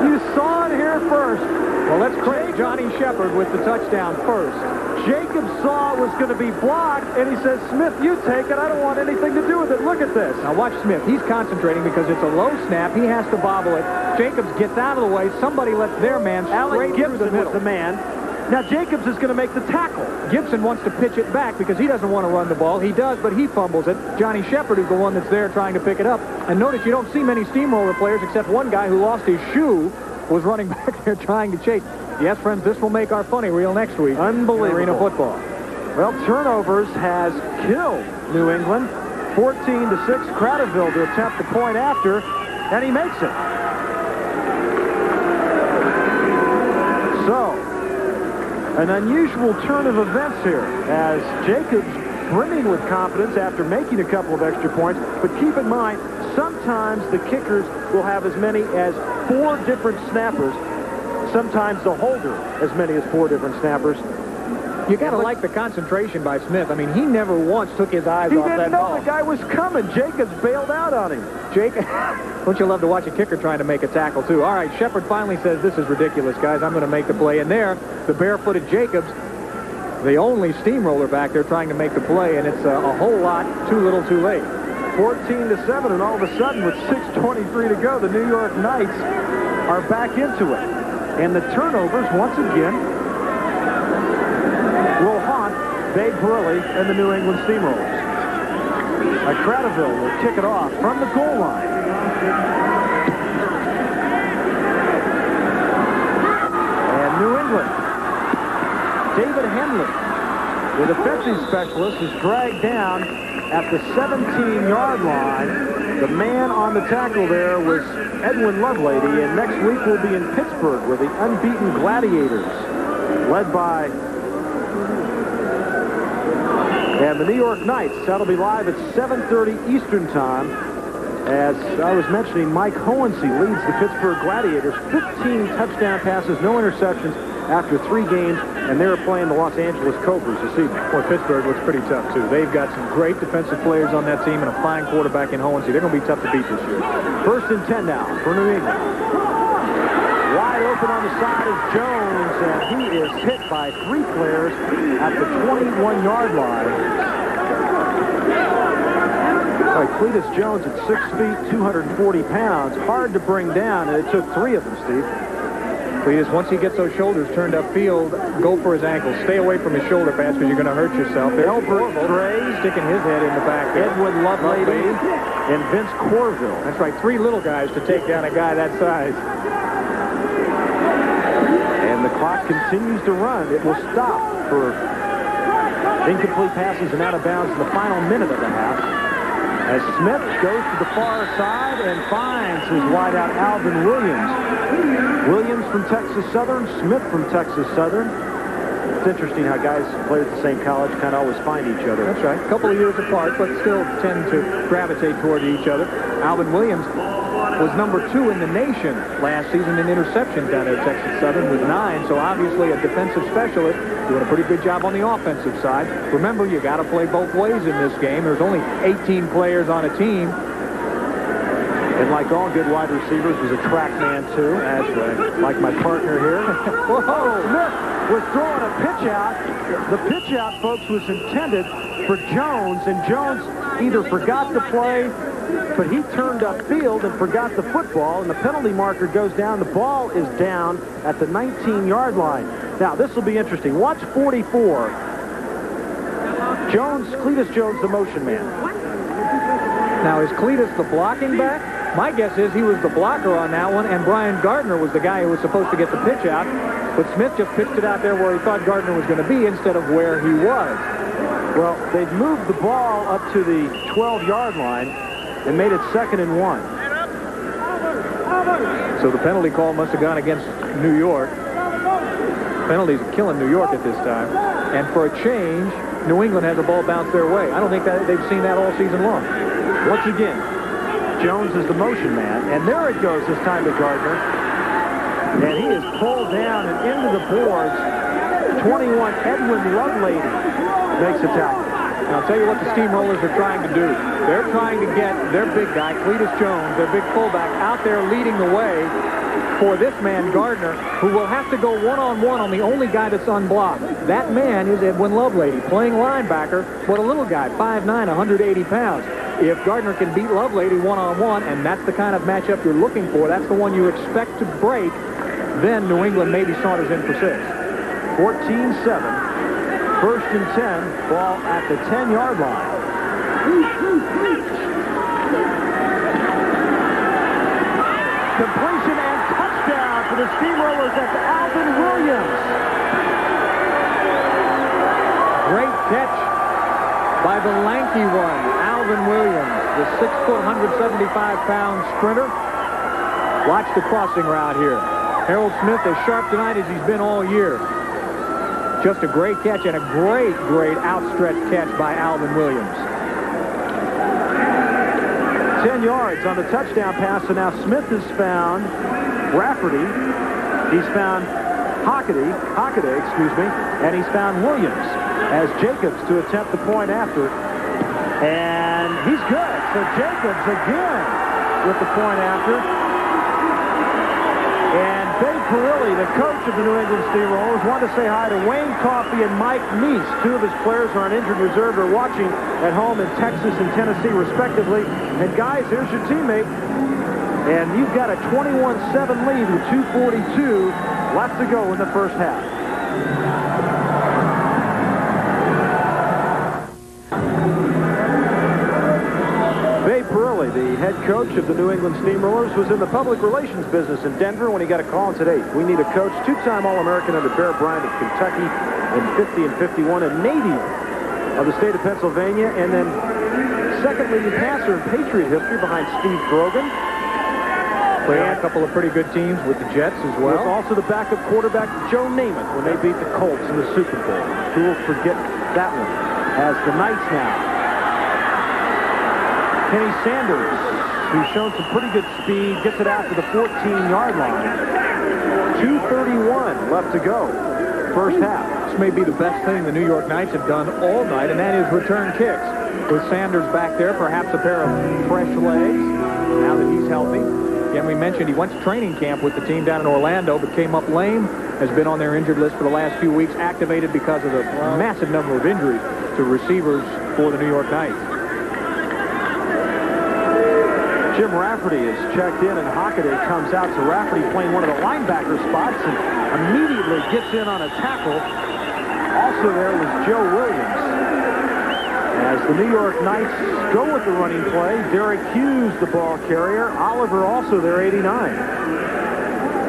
You saw it here first. Well, let's credit Johnny Shepard with the touchdown first. Jacobs saw it was going to be blocked, and he says, Smith, you take it. I don't want anything to do with it. Look at this. Now watch Smith. He's concentrating because it's a low snap. He has to bobble it. Jacobs gets out of the way. Somebody lets their man straight through the middle. Was the man. Now Jacobs is going to make the tackle. Gibson wants to pitch it back because he doesn't want to run the ball. He does, but he fumbles it. Johnny Shepard is the one that's there trying to pick it up. And notice you don't see many Steamroller players except one guy who lost his shoe was running back there trying to chase. Yes, friends, this will make our funny reel next week. Unbelievable. Arena football. Well, turnovers has killed New England. 14-6, Cradaville to attempt the point after, and he makes it. So, an unusual turn of events here as Jacobs brimming with confidence after making a couple of extra points. But keep in mind, sometimes the kickers will have as many as 4 different snappers. Sometimes the holder as many as 4 different snappers. You got to like the concentration by Smith. I mean, he never once took his eyes off that ball. He didn't know the guy was coming. Jacobs bailed out on him. Don't you love to watch a kicker trying to make a tackle, too? All right, Shepard finally says, this is ridiculous, guys. I'm going to make the play. And there, the barefooted Jacobs, the only Steamroller back there trying to make the play, and it's a whole lot too little too late. 14-7, and all of a sudden, with 6:23 to go, the New York Knights are back into it. And the turnovers, once again, will haunt Babe Burley and the New England Steamrollers. Cradaville will kick it off from the goal line. And New England, David Henley, the defensive specialist, is dragged down at the 17-yard line. The man on the tackle there was Edwin Lovelady, and next week we'll be in Pittsburgh with the unbeaten Gladiators, led by and the New York Knights. That'll be live at 7:30 Eastern Time. As I was mentioning, Mike Hohensee leads the Pittsburgh Gladiators. 15 touchdown passes, no interceptions after 3 games, and they're playing the Los Angeles Cobras this evening. Boy, Pittsburgh looks pretty tough, too. They've got some great defensive players on that team and a fine quarterback in Hohensee. They're going to be tough to beat this year. 1st and 10 now for New England. Wide open on the side is Jones, and he is hit by 3 players at the 21-yard line. Cletus Jones at 6 feet, 240 pounds. Hard to bring down, and it took 3 of them, Steve. Cletus, once he gets those shoulders turned upfield, go for his ankles. Stay away from his shoulder pass because you're going to hurt yourself. Elbert Gray sticking his head in the back. Edwin Lovelady and Vince Corville. That's right, 3 little guys to take down a guy that size. And the clock continues to run. It will stop for incomplete passes and out of bounds in the final minute of the half. As Smith goes to the far side and finds his wideout Alvin Williams. Williams from Texas Southern, Smith from Texas Southern. It's interesting how guys who play at the same college kind of always find each other. That's right. A couple of years apart, but still tend to gravitate toward each other. Alvin Williams was number 2 in the nation last season in interceptions down there at Texas Southern with 9, so obviously a defensive specialist doing a pretty good job on the offensive side. Remember, you got to play both ways in this game. There's only 18 players on a team. And like all good wide receivers, was a track man, too. That's right. Like my partner here. Whoa! Smith was throwing a pitch out. The pitch out, folks, was intended for Jones, and Jones either forgot the play, but he turned upfield and forgot the football, and the penalty marker goes down. The ball is down at the 19-yard line. Now, this will be interesting. Watch 44. Cletus Jones, the motion man. Now, is Cletus the blocking back? My guess is he was the blocker on that one, and Brian Gardner was the guy who was supposed to get the pitch out, but Smith just pitched it out there where he thought Gardner was going to be instead of where he was. Well, they've moved the ball up to the 12-yard line and made it 2nd and 1. So the penalty call must have gone against New York. Penalties are killing New York at this time. And for a change, New England has a ball bounce their way. I don't think that they've seen that all season long. Once again, Jones is the motion man. And there it goes this time to Gardner. And he is pulled down and into the boards. 21, Edwin Lovelady makes a tackle. And I'll tell you what the Steamrollers are trying to do. They're trying to get their big guy, Cletus Jones, their big fullback, out there leading the way. for this man, Gardner, who will have to go one-on-one on the only guy that's unblocked. That man is Edwin Lovelady, playing linebacker, but a little guy, 5'9", 180 pounds. If Gardner can beat Lovelady one-on-one, and that's the kind of matchup you're looking for, that's the one you expect to break, then New England maybe saunters in for 6. 14-7. First and 10. Ball at the 10-yard line. Completion and touchdown for the Steamrollers. That's Alvin Williams. Great catch by the lanky one, Alvin Williams, the 6-foot, 175-pound sprinter. Watch the crossing route here. Harold Smith as sharp tonight as he's been all year. Just a great catch and a great, great outstretched catch by Alvin Williams. 10 yards on the touchdown pass, and now Smith has found Rafferty. He's found Hockaday, and he's found Williams as Jacobs to attempt the point after. And he's good. So Jacobs again with the point after. And Dave Perilli, the coach of the New England Steamrollers, wanted to say hi to Wayne Coffey and Mike Neese. Two of his players are on injured reserve. They're watching at home in Texas and Tennessee, respectively. And guys, here's your teammate. And you've got a 21-7 lead with 2:42 left to go in the first half. Babe Perilli, the head coach of the New England Steamrollers, was in the public relations business in Denver when he got a call and said, hey, we need a coach. Two-time All-American under Bear Bryant of Kentucky in 50 and 51, a native of the state of Pennsylvania, and then second leading passer in Patriot history behind Steve Grogan. Played on a couple of pretty good teams with the Jets as well. Was also the backup quarterback Joe Namath when they beat the Colts in the Super Bowl. Who will forget that one? As the Knights now. Kenny Sanders, who's shown some pretty good speed, gets it out to the 14-yard line. 2:31 left to go. First half. This may be the best thing the New York Knights have done all night, and that is return kicks. With Sanders back there, perhaps a pair of fresh legs, now that he's healthy. Again, we mentioned he went to training camp with the team down in Orlando, but came up lame, has been on their injured list for the last few weeks, activated because of the massive number of injuries to receivers for the New York Knights. Jim Rafferty is checked in, and Hockaday comes out. So Rafferty playing one of the linebacker spots and immediately gets in on a tackle. Also there was Joe Williams. As the New York Knights go with the running play, Derek Hughes, the ball carrier. Oliver also there, 89.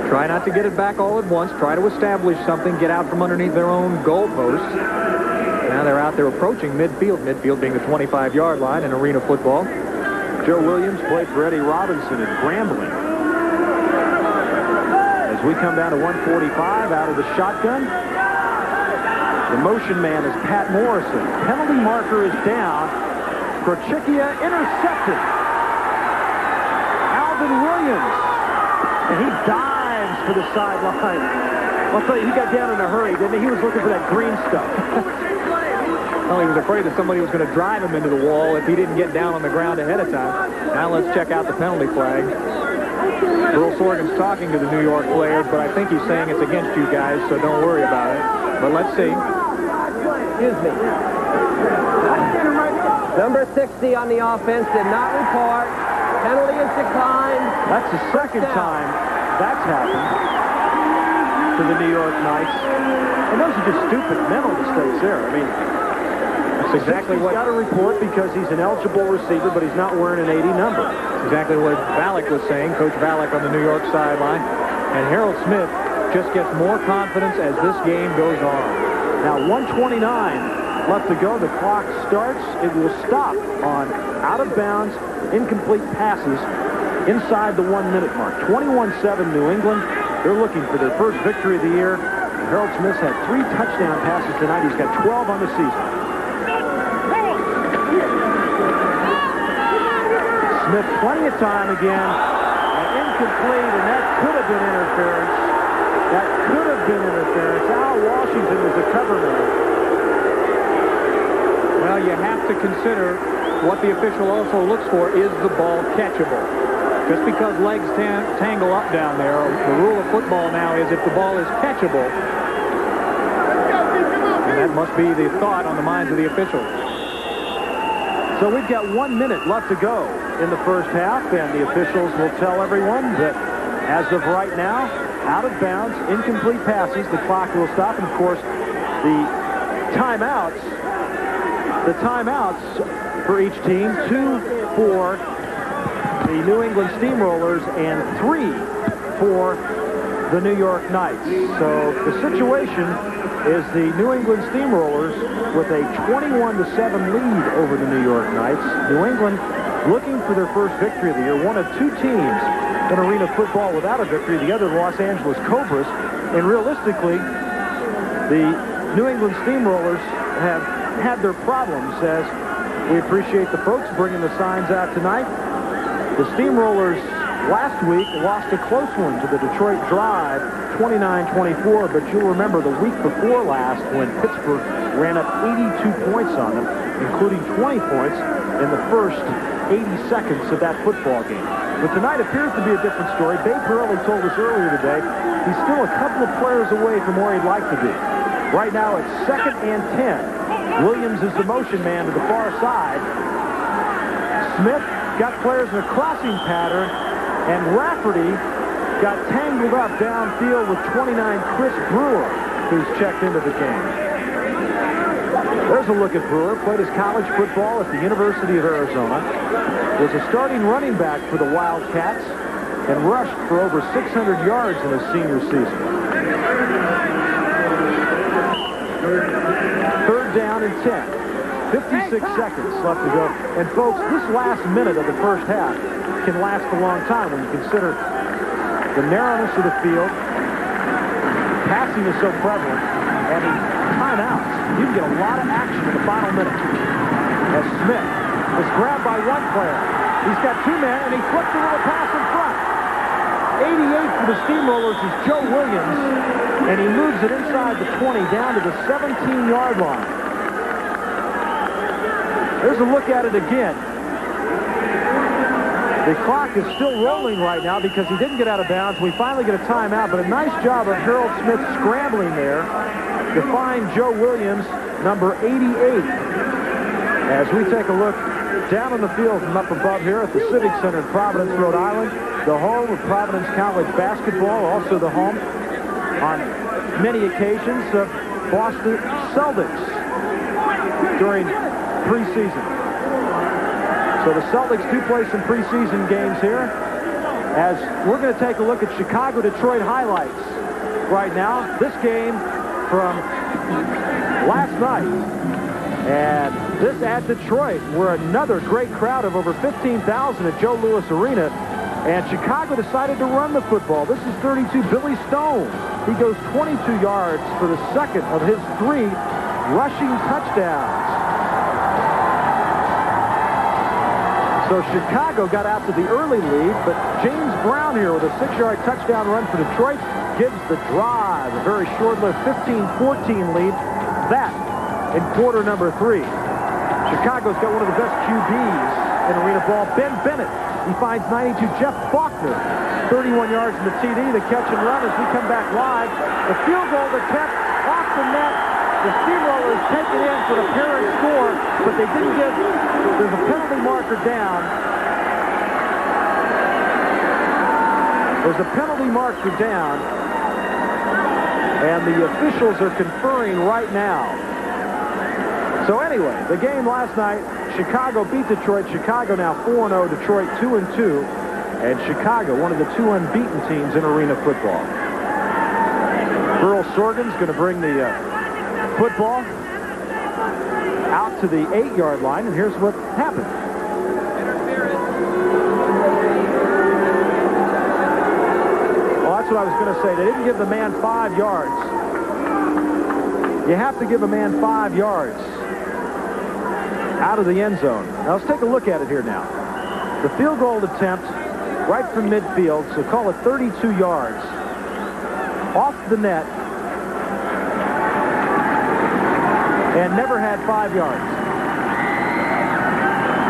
Try not to get it back all at once. Try to establish something, get out from underneath their own goalposts. Now they're out there approaching midfield. Midfield being the 25-yard line in arena football. Joe Williams played for Eddie Robinson at Grambling. As we come down to 145 out of the shotgun, the motion man is Pat Morrison. Penalty marker is down. Krochikia intercepted. Alvin Williams. And he dives for the sideline. I'll tell you, he got down in a hurry, didn't he? He was looking for that green stuff. Well, he was afraid that somebody was going to drive him into the wall if he didn't get down on the ground ahead of time. Now let's check out the penalty flag. Earl Sorgan's talking to the New York players, but I think he's saying it's against you guys, so don't worry about it. But let's see. Excuse me. Number 60 on the offense did not report. Penalty is declined. That's the second time that's happened to the New York Knights. And those are just stupid mental mistakes there. I mean, that's exactly what he's got to report because he's an eligible receiver, but he's not wearing an 80 number. That's exactly what Valek was saying, Coach Valek on the New York sideline. And Harold Smith just gets more confidence as this game goes on. Now 1:29 left to go. The clock starts. It will stop on out-of-bounds, incomplete passes inside the 1-minute mark. 21-7 New England. They're looking for their first victory of the year. And Harold Smith's had 3 touchdown passes tonight. He's got 12 on the season. Smith, plenty of time again. And incomplete, and that could have been interference. That could have been interference. Al Washington was the cover man. Well, you have to consider what the official also looks for is the ball catchable. Just because legs tangle up down there, the rule of football now is if the ball is catchable, and that must be the thought on the minds of the officials. So we've got 1 minute left to go in the first half, and the officials will tell everyone that as of right now, out of bounds, incomplete passes, the clock will stop, and of course, the timeouts for each team, 2 for the New England Steamrollers and 3 for the New York Knights. So the situation is the New England Steamrollers with a 21-7 lead over the New York Knights. New England looking for their first victory of the year, one of 2 teams in arena football without a victory, the other Los Angeles Cobras. And realistically, the New England Steamrollers have had their problems, as we appreciate the folks bringing the signs out tonight. The Steamrollers last week lost a close one to the Detroit Drive, 29-24, but you'll remember the week before last when Pittsburgh ran up 82 points on them, including 20 points in the first 80 seconds of that football game. But tonight appears to be a different story. Babe Pirelli told us earlier today he's still a couple of players away from where he'd like to be. Right now it's 2nd and 10. Williams is the motion man to the far side. Smith got players in a crossing pattern, and Rafferty got tangled up downfield with 29 Chris Brewer, who's checked into the game. There's a look at Brewer. Played his college football at the University of Arizona. Was a starting running back for the Wildcats and rushed for over 600 yards in his senior season. 3rd down and 10. 56 seconds left to go. And folks, this last minute of the first half can last a long time when you consider the narrowness of the field. Passing is so prevalent, and the timeouts. You can get a lot of action in the final minute. As Smith is grabbed by one player. He's got 2 men, and he flips a little pass in front. 88 for the Steamrollers is Joe Williams, and he moves it inside the 20 down to the 17-yard line. There's a look at it again. The clock is still rolling right now because he didn't get out of bounds. We finally get a timeout, but a nice job of Harold Smith scrambling there to find Joe Williams, number 88. As we take a look down on the field from up above here at the Civic Center in Providence, Rhode Island, the home of Providence College basketball, also the home on many occasions of Boston Celtics during preseason. So the Celtics do play some preseason games here, as we're going to take a look at Chicago-Detroit highlights right now. This game from last night, and this at Detroit, where another great crowd of over 15,000 at Joe Louis Arena, and Chicago decided to run the football. This is 32 Billy Stone. He goes 22 yards for the second of his 3 rushing touchdowns. So Chicago got out to the early lead, but James Brown here with a 6-yard touchdown run for Detroit gives the Drive a very short-lived 15-14 lead. That in quarter number 3. Chicago's got one of the best QBs in arena ball, Ben Bennett. He finds 92 Jeff Faulkner, 31 yards in the TD, the catch and run as we come back live. The field goal attempt off the net. The Steamrollers take it in for the parent score, but they didn't get, there's a penalty marker down. There's a penalty marker down, and the officials are conferring right now. So anyway, the game last night, Chicago beat Detroit. Chicago now 4-0, Detroit 2-2, and Chicago, one of the 2 unbeaten teams in arena football. Earl Sorgen's going to bring the football out to the 8-yard line, and here's what happened. Well, that's what I was going to say. They didn't give the man 5 yards. You have to give a man 5 yards out of the end zone. Now let's take a look at it here now. The field goal attempt right from midfield, so call it 32 yards off the net, and never had 5 yards.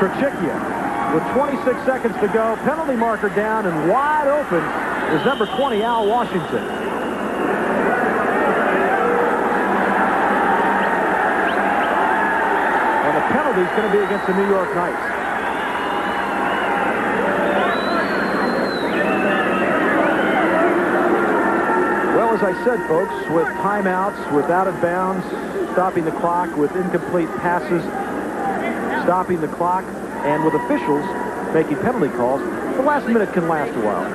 Krachickia with 26 seconds to go. Penalty marker down, and wide open is number 20, Al Washington. And the penalty is going to be against the New York Knights. Well, as I said, folks, with timeouts, with out of bounds, stopping the clock, with incomplete passes, stopping the clock, and with officials making penalty calls, the last minute can last a while.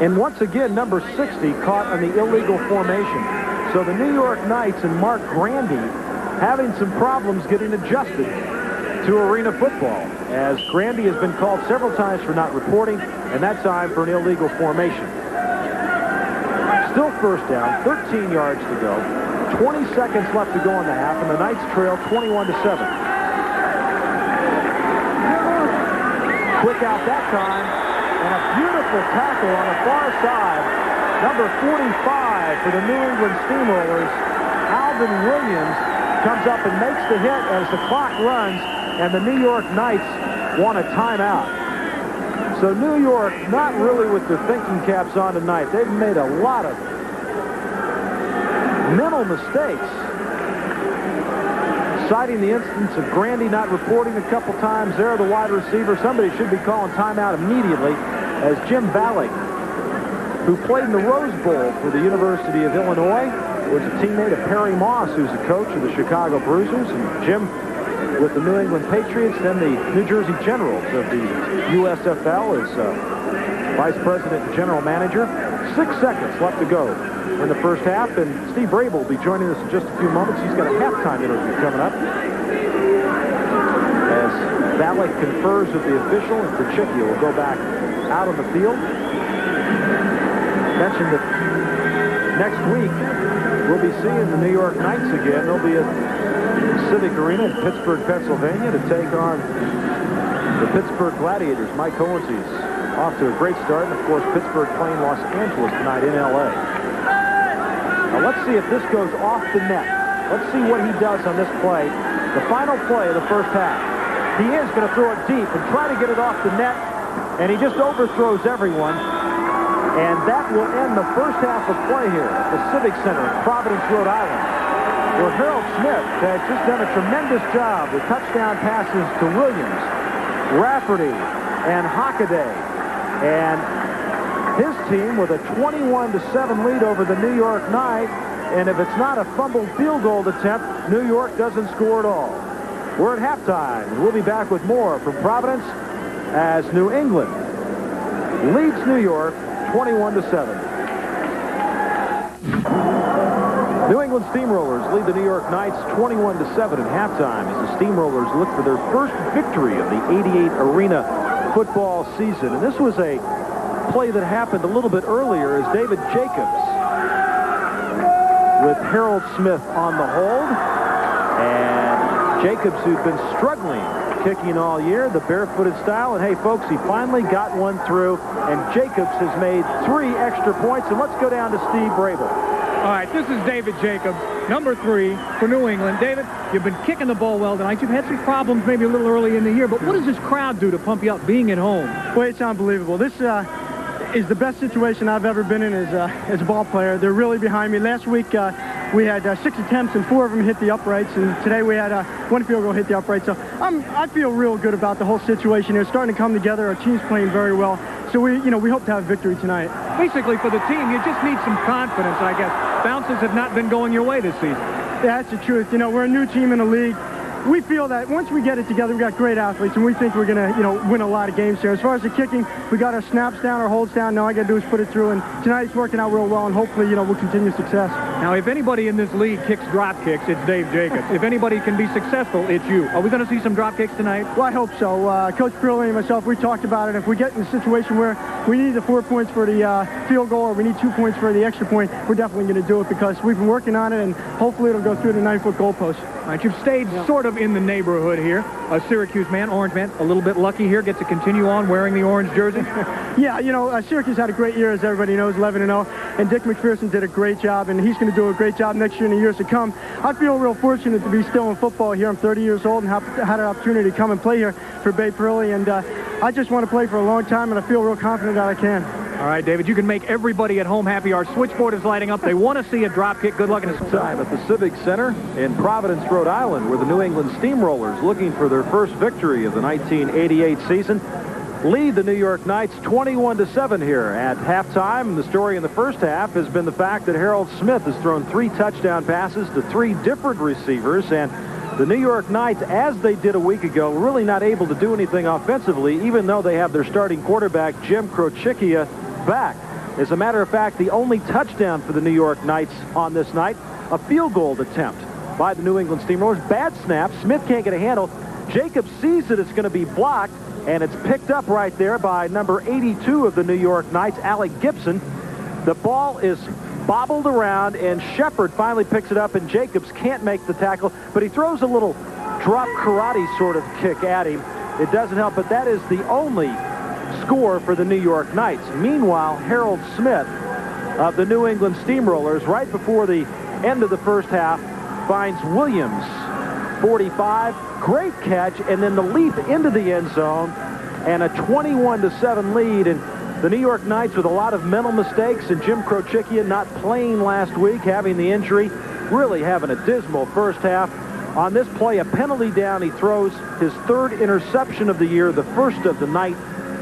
And once again, number 60 caught on the illegal formation. So the New York Knights and Mark Grandy having some problems getting adjusted to arena football, as Grandy has been called several times for not reporting, and that time for an illegal formation. Still first down, 13 yards to go, 20 seconds left to go in the half, and the Knights trail 21-7. Quick out that time, and a beautiful tackle on the far side. Number 45 for the New England Steamrollers, Alvin Williams, comes up and makes the hit as the clock runs, and the New York Knights want a timeout. So New York not really with their thinking caps on tonight. They've made a lot of mental mistakes. Citing the instance of Grandy not reporting a couple times there, the wide receiver. Somebody should be calling timeout immediately, as Jim Valek, who played in the Rose Bowl for the University of Illinois, was a teammate of Perry Moss, who's the coach of the Chicago Bruisers, and Jim with the New England Patriots, then the New Jersey Generals of the USFL as vice president and general manager. 6 seconds left to go in the first half, and Steve Brable will be joining us in just a few moments. He's got a halftime interview coming up as Valek confers with the official, and Pachicchio will go back out on the field. Mentioned that next week we'll be seeing the New York Knights again. They'll be at Civic Arena in Pittsburgh, Pennsylvania, to take on the Pittsburgh Gladiators. Mike Hohensy's off to a great start, and of course Pittsburgh playing Los Angeles tonight in L.A. Now let's see if this goes off the net. Let's see what he does on this play, the final play of the first half. He is going to throw it deep and try to get it off the net, and he just overthrows everyone. And that will end the first half of play here at the Civic Center in Providence, Rhode Island, where Harold Smith has just done a tremendous job with touchdown passes to Williams, Rafferty, and Hockaday. And his team with a 21-7 lead over the New York Knights. And if it's not a fumbled field goal attempt, New York doesn't score at all. We're at halftime, and we'll be back with more from Providence as New England leads New York 21-7. New England Steamrollers lead the New York Knights 21-7 at halftime as the Steamrollers look for their first victory of the 88 Arena football season. And this was a play that happened a little bit earlier as David Jacobs with Harold Smith on the hold. And Jacobs, who'd been struggling kicking all year, the barefooted style. And hey, folks, he finally got one through, and Jacobs has made 3 extra points. And let's go down to Steve Brable. All right, this is David Jacobs, number 3 for New England. David, you've been kicking the ball well tonight. You've had some problems maybe a little early in the year, but what does this crowd do to pump you up being at home? Well, it's unbelievable. This is the best situation I've ever been in as a ball player. They're really behind me. Last week, we had 6 attempts, and 4 of them hit the uprights, and today we had 1 field goal hit the uprights. So I feel real good about the whole situation. It's starting to come together. Our team's playing very well. So we hope to have victory tonight. Basically, for the team, you just need some confidence, I guess. Bounces have not been going your way this season. Yeah, that's the truth. We're a new team in the league. We feel that once we get it together, we've got great athletes, and we think we're going to, win a lot of games here. As far as the kicking, we got our snaps down, our holds down. Now all I got to do is put it through, and tonight it's working out real well, and hopefully, we'll continue success. Now, if anybody in this league kicks drop kicks, it's Dave Jacobs. If anybody can be successful, it's you. Are we going to see some drop kicks tonight? Well, I hope so. Coach Prilly and myself, we talked about it. If we get in a situation where we need the 4 points for the field goal, or we need 2 points for the extra point, we're definitely going to do it because we've been working on it, and hopefully it'll go through the 9-foot goalpost. All right, you've stayed sort of in the neighborhood here. A Syracuse man, orange man, a little bit lucky here, gets to continue on wearing the orange jersey. Yeah, Syracuse had a great year, as everybody knows, 11-0. and Dick McPherson did a great job, and he's going to do a great job next year and the years to come. I feel real fortunate to be still in football here. I'm 30 years old and have had an opportunity to come and play here for Bay Perilli, and I just want to play for a long time, and I feel real confident that I can. All right, David, you can make everybody at home happy. Our switchboard is lighting up. They want to see a drop kick. Good luck in this Time at the Civic Center in Providence, Rhode Island, where the New England Steamrollers, looking for their first victory of the 1988 season, lead the New York Knights 21-7 here at halftime. The story in the first half has been the fact that Harold Smith has thrown 3 touchdown passes to 3 different receivers, and the New York Knights, as they did a week ago, really not able to do anything offensively, even though they have their starting quarterback, Jim Crocicchia, back. As a matter of fact, the only touchdown for the New York Knights on this night, a field goal attempt by the New England Steamrollers. Bad snap. Smith can't get a handle. Jacob sees that it's going to be blocked, and it's picked up right there by number 82 of the New York Knights, Alec Gibson. The ball is bobbled around, and Shepard finally picks it up, and Jacobs can't make the tackle, but he throws a little drop karate sort of kick at him. It doesn't help, but that is the only score for the New York Knights. Meanwhile, Harold Smith of the New England Steamrollers, right before the end of the first half, finds Williams, 45. Great catch, and then the leap into the end zone, and a 21-7 lead. And the New York Knights with a lot of mental mistakes, and Jim Crocicchia not playing last week, having the injury, really having a dismal first half. On this play, a penalty down. He throws his 3rd interception of the year, the first of the night,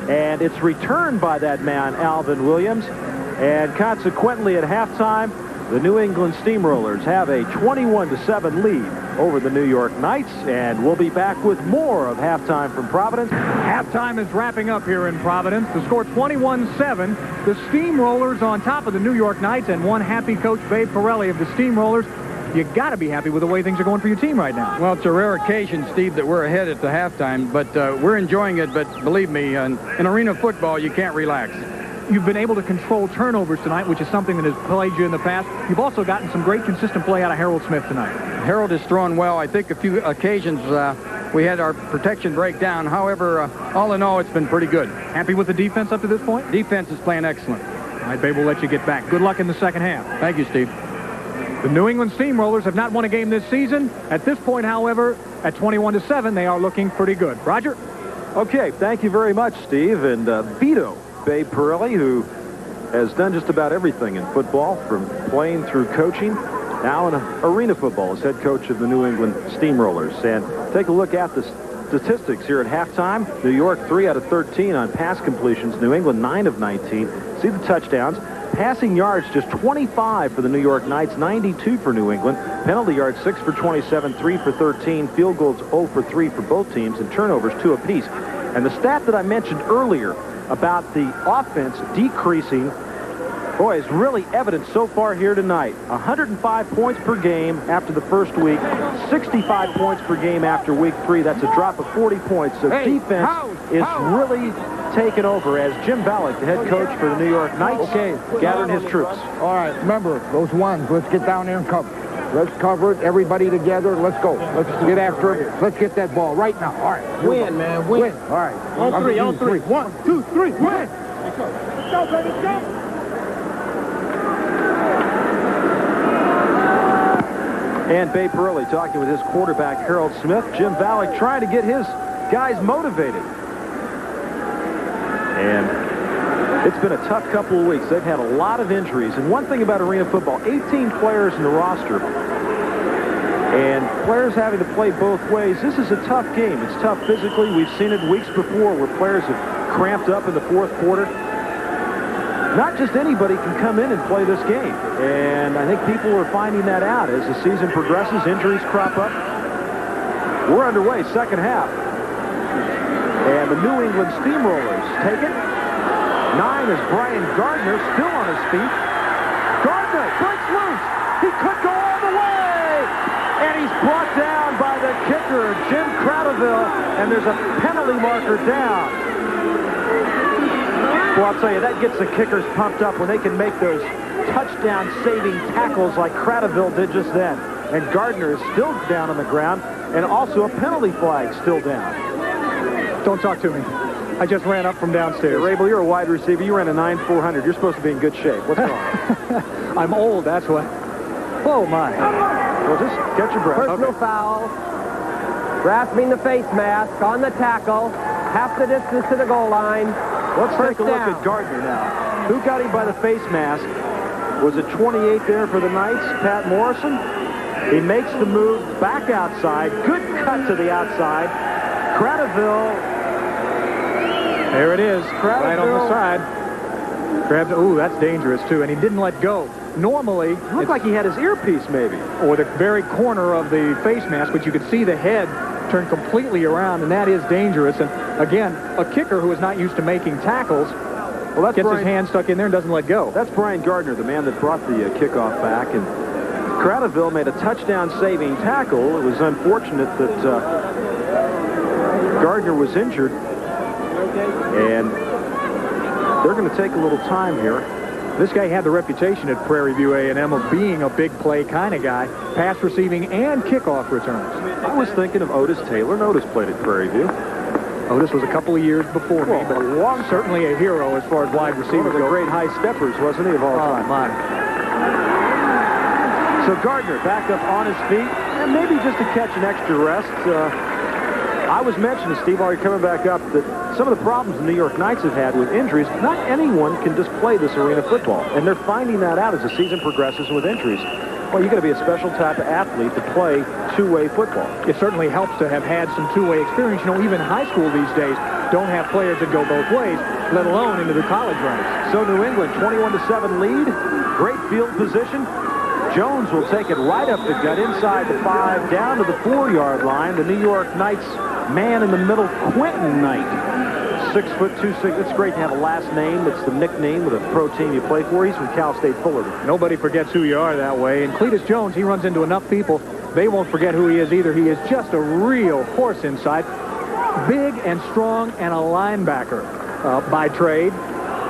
and it's returned by that man, Alvin Williams. And consequently, at halftime, the New England Steamrollers have a 21-7 lead over the New York Knights, and we'll be back with more of halftime from Providence. Halftime is wrapping up here in Providence. The score 21-7. The Steamrollers on top of the New York Knights, and one happy coach, Babe Pirelli of the Steamrollers. You got to be happy with the way things are going for your team right now. Well, it's a rare occasion, Steve, that we're ahead at the halftime, but we're enjoying it. But believe me, in arena football, you can't relax. You've been able to control turnovers tonight, which is something that has plagued you in the past. You've also gotten some great consistent play out of Harold Smith tonight. Harold has thrown well. I think a few occasions we had our protection break down. However, all in all, it's been pretty good. Happy with the defense up to this point? Defense is playing excellent. All right, Babe, we'll let you get back. Good luck in the second half. Thank you, Steve. The New England Steamrollers have not won a game this season. At this point, however, at 21-7, they are looking pretty good. Roger? Okay, thank you very much, Steve. And Vito Babe Pirelli, who has done just about everything in football, from playing through coaching, now in arena football as head coach of the New England Steamrollers. And take a look at the statistics here at halftime. New York 3 out of 13 on pass completions. New England 9 of 19. See the touchdowns. Passing yards just 25 for the New York Knights, 92 for New England. Penalty yards 6 for 27, 3 for 13. Field goals 0 for 3 for both teams, and turnovers 2 apiece. And the stat that I mentioned earlier about the offense decreasing, boy, is really evident so far here tonight. 105 points per game after the first week, 65 points per game after week 3. That's a drop of 40 points. So defense is really taken over as Jim Ballack, the head coach for the New York Knights, gathering his troops. All right, remember, those ones, let's get down there and cover. Let's cover it, everybody together. Let's go. Let's get after it. Let's get that ball right now. All right. Win, man, win. All right. On three, on three. 1, 2, 3, win. Let's go, baby, let's go. And Babe Pirelli talking with his quarterback, Harold Smith. Jim Ballack trying to get his guys motivated. And it's been a tough couple of weeks. They've had a lot of injuries. And one thing about arena football, 18 players in the roster, and players having to play both ways. This is a tough game. It's tough physically. We've seen it weeks before where players have cramped up in the fourth quarter. Not just anybody can come in and play this game. And I think people are finding that out as the season progresses. Injuries crop up. We're underway, second half. And the New England Steamrollers take it. 9 is Brian Gardner, still on his feet. Gardner breaks loose. He could go all the way. And he's brought down by the kicker, Jim Crowderville. And there's a penalty marker down. Well, I'll tell you, that gets the kickers pumped up when they can make those touchdown-saving tackles like Crowderville did just then. And Gardner is still down on the ground, and also a penalty flag still down. Don't talk to me. I just ran up from downstairs. Hey, Rabel, you're a wide receiver. You ran a 9.400. You're supposed to be in good shape. What's wrong? I'm old, that's what. Oh, my. Well, just catch your breath. Personal foul. Grasping the face mask on the tackle. Half the distance to the goal line. Let's First take a look down. at Gardner now. Who got him by the face mask? Was it 28 there for the Knights? Pat Morrison? He makes the move back outside. Good cut to the outside. Cradaville. There it is, right on the side. Grabs, ooh, that's dangerous, too, and he didn't let go. Normally, It looked like he had his earpiece, maybe. or the very corner of the face mask, but you could see the head turn completely around, and that is dangerous. And again, a kicker who is not used to making tackles Well, that's gets Brian, his hand stuck in there and doesn't let go. That's Brian Gardner, the man that brought the kickoff back. And Cradaville made a touchdown-saving tackle. It was unfortunate that Gardner was injured. And they're going to take a little time here. This guy had the reputation at Prairie View A&M of being a big play kind of guy, pass receiving and kickoff returns. I was thinking of Otis Taylor. And Otis played at Prairie View. Otis was a couple of years before me, but certainly a hero as far as wide One receivers of the go. great high steppers, wasn't he, of all time? My. So Gardner back up on his feet, and maybe just to catch an extra rest. I was mentioning, Steve, while you're coming back up, that some of the problems the New York Knights have had with injuries, not anyone can just play this arena football. And they're finding that out as the season progresses with injuries. Well, you got to be a special type of athlete to play two-way football. It certainly helps to have had some two-way experience. You know, even high school these days don't have players that go both ways, let alone into the college ranks. So New England, 21-7 lead. Great field position. Jones will take it right up the gut, inside the 5, down to the 4-yard line. The New York Knights man in the middle, Quentin Knight. 6'2", 6". It's great to have a last name. It's the nickname of the pro team you play for. He's from Cal State Fullerton. Nobody forgets who you are that way. And Cletus Jones, he runs into enough people, they won't forget who he is either. He is just a real horse inside. Big and strong and a linebacker by trade.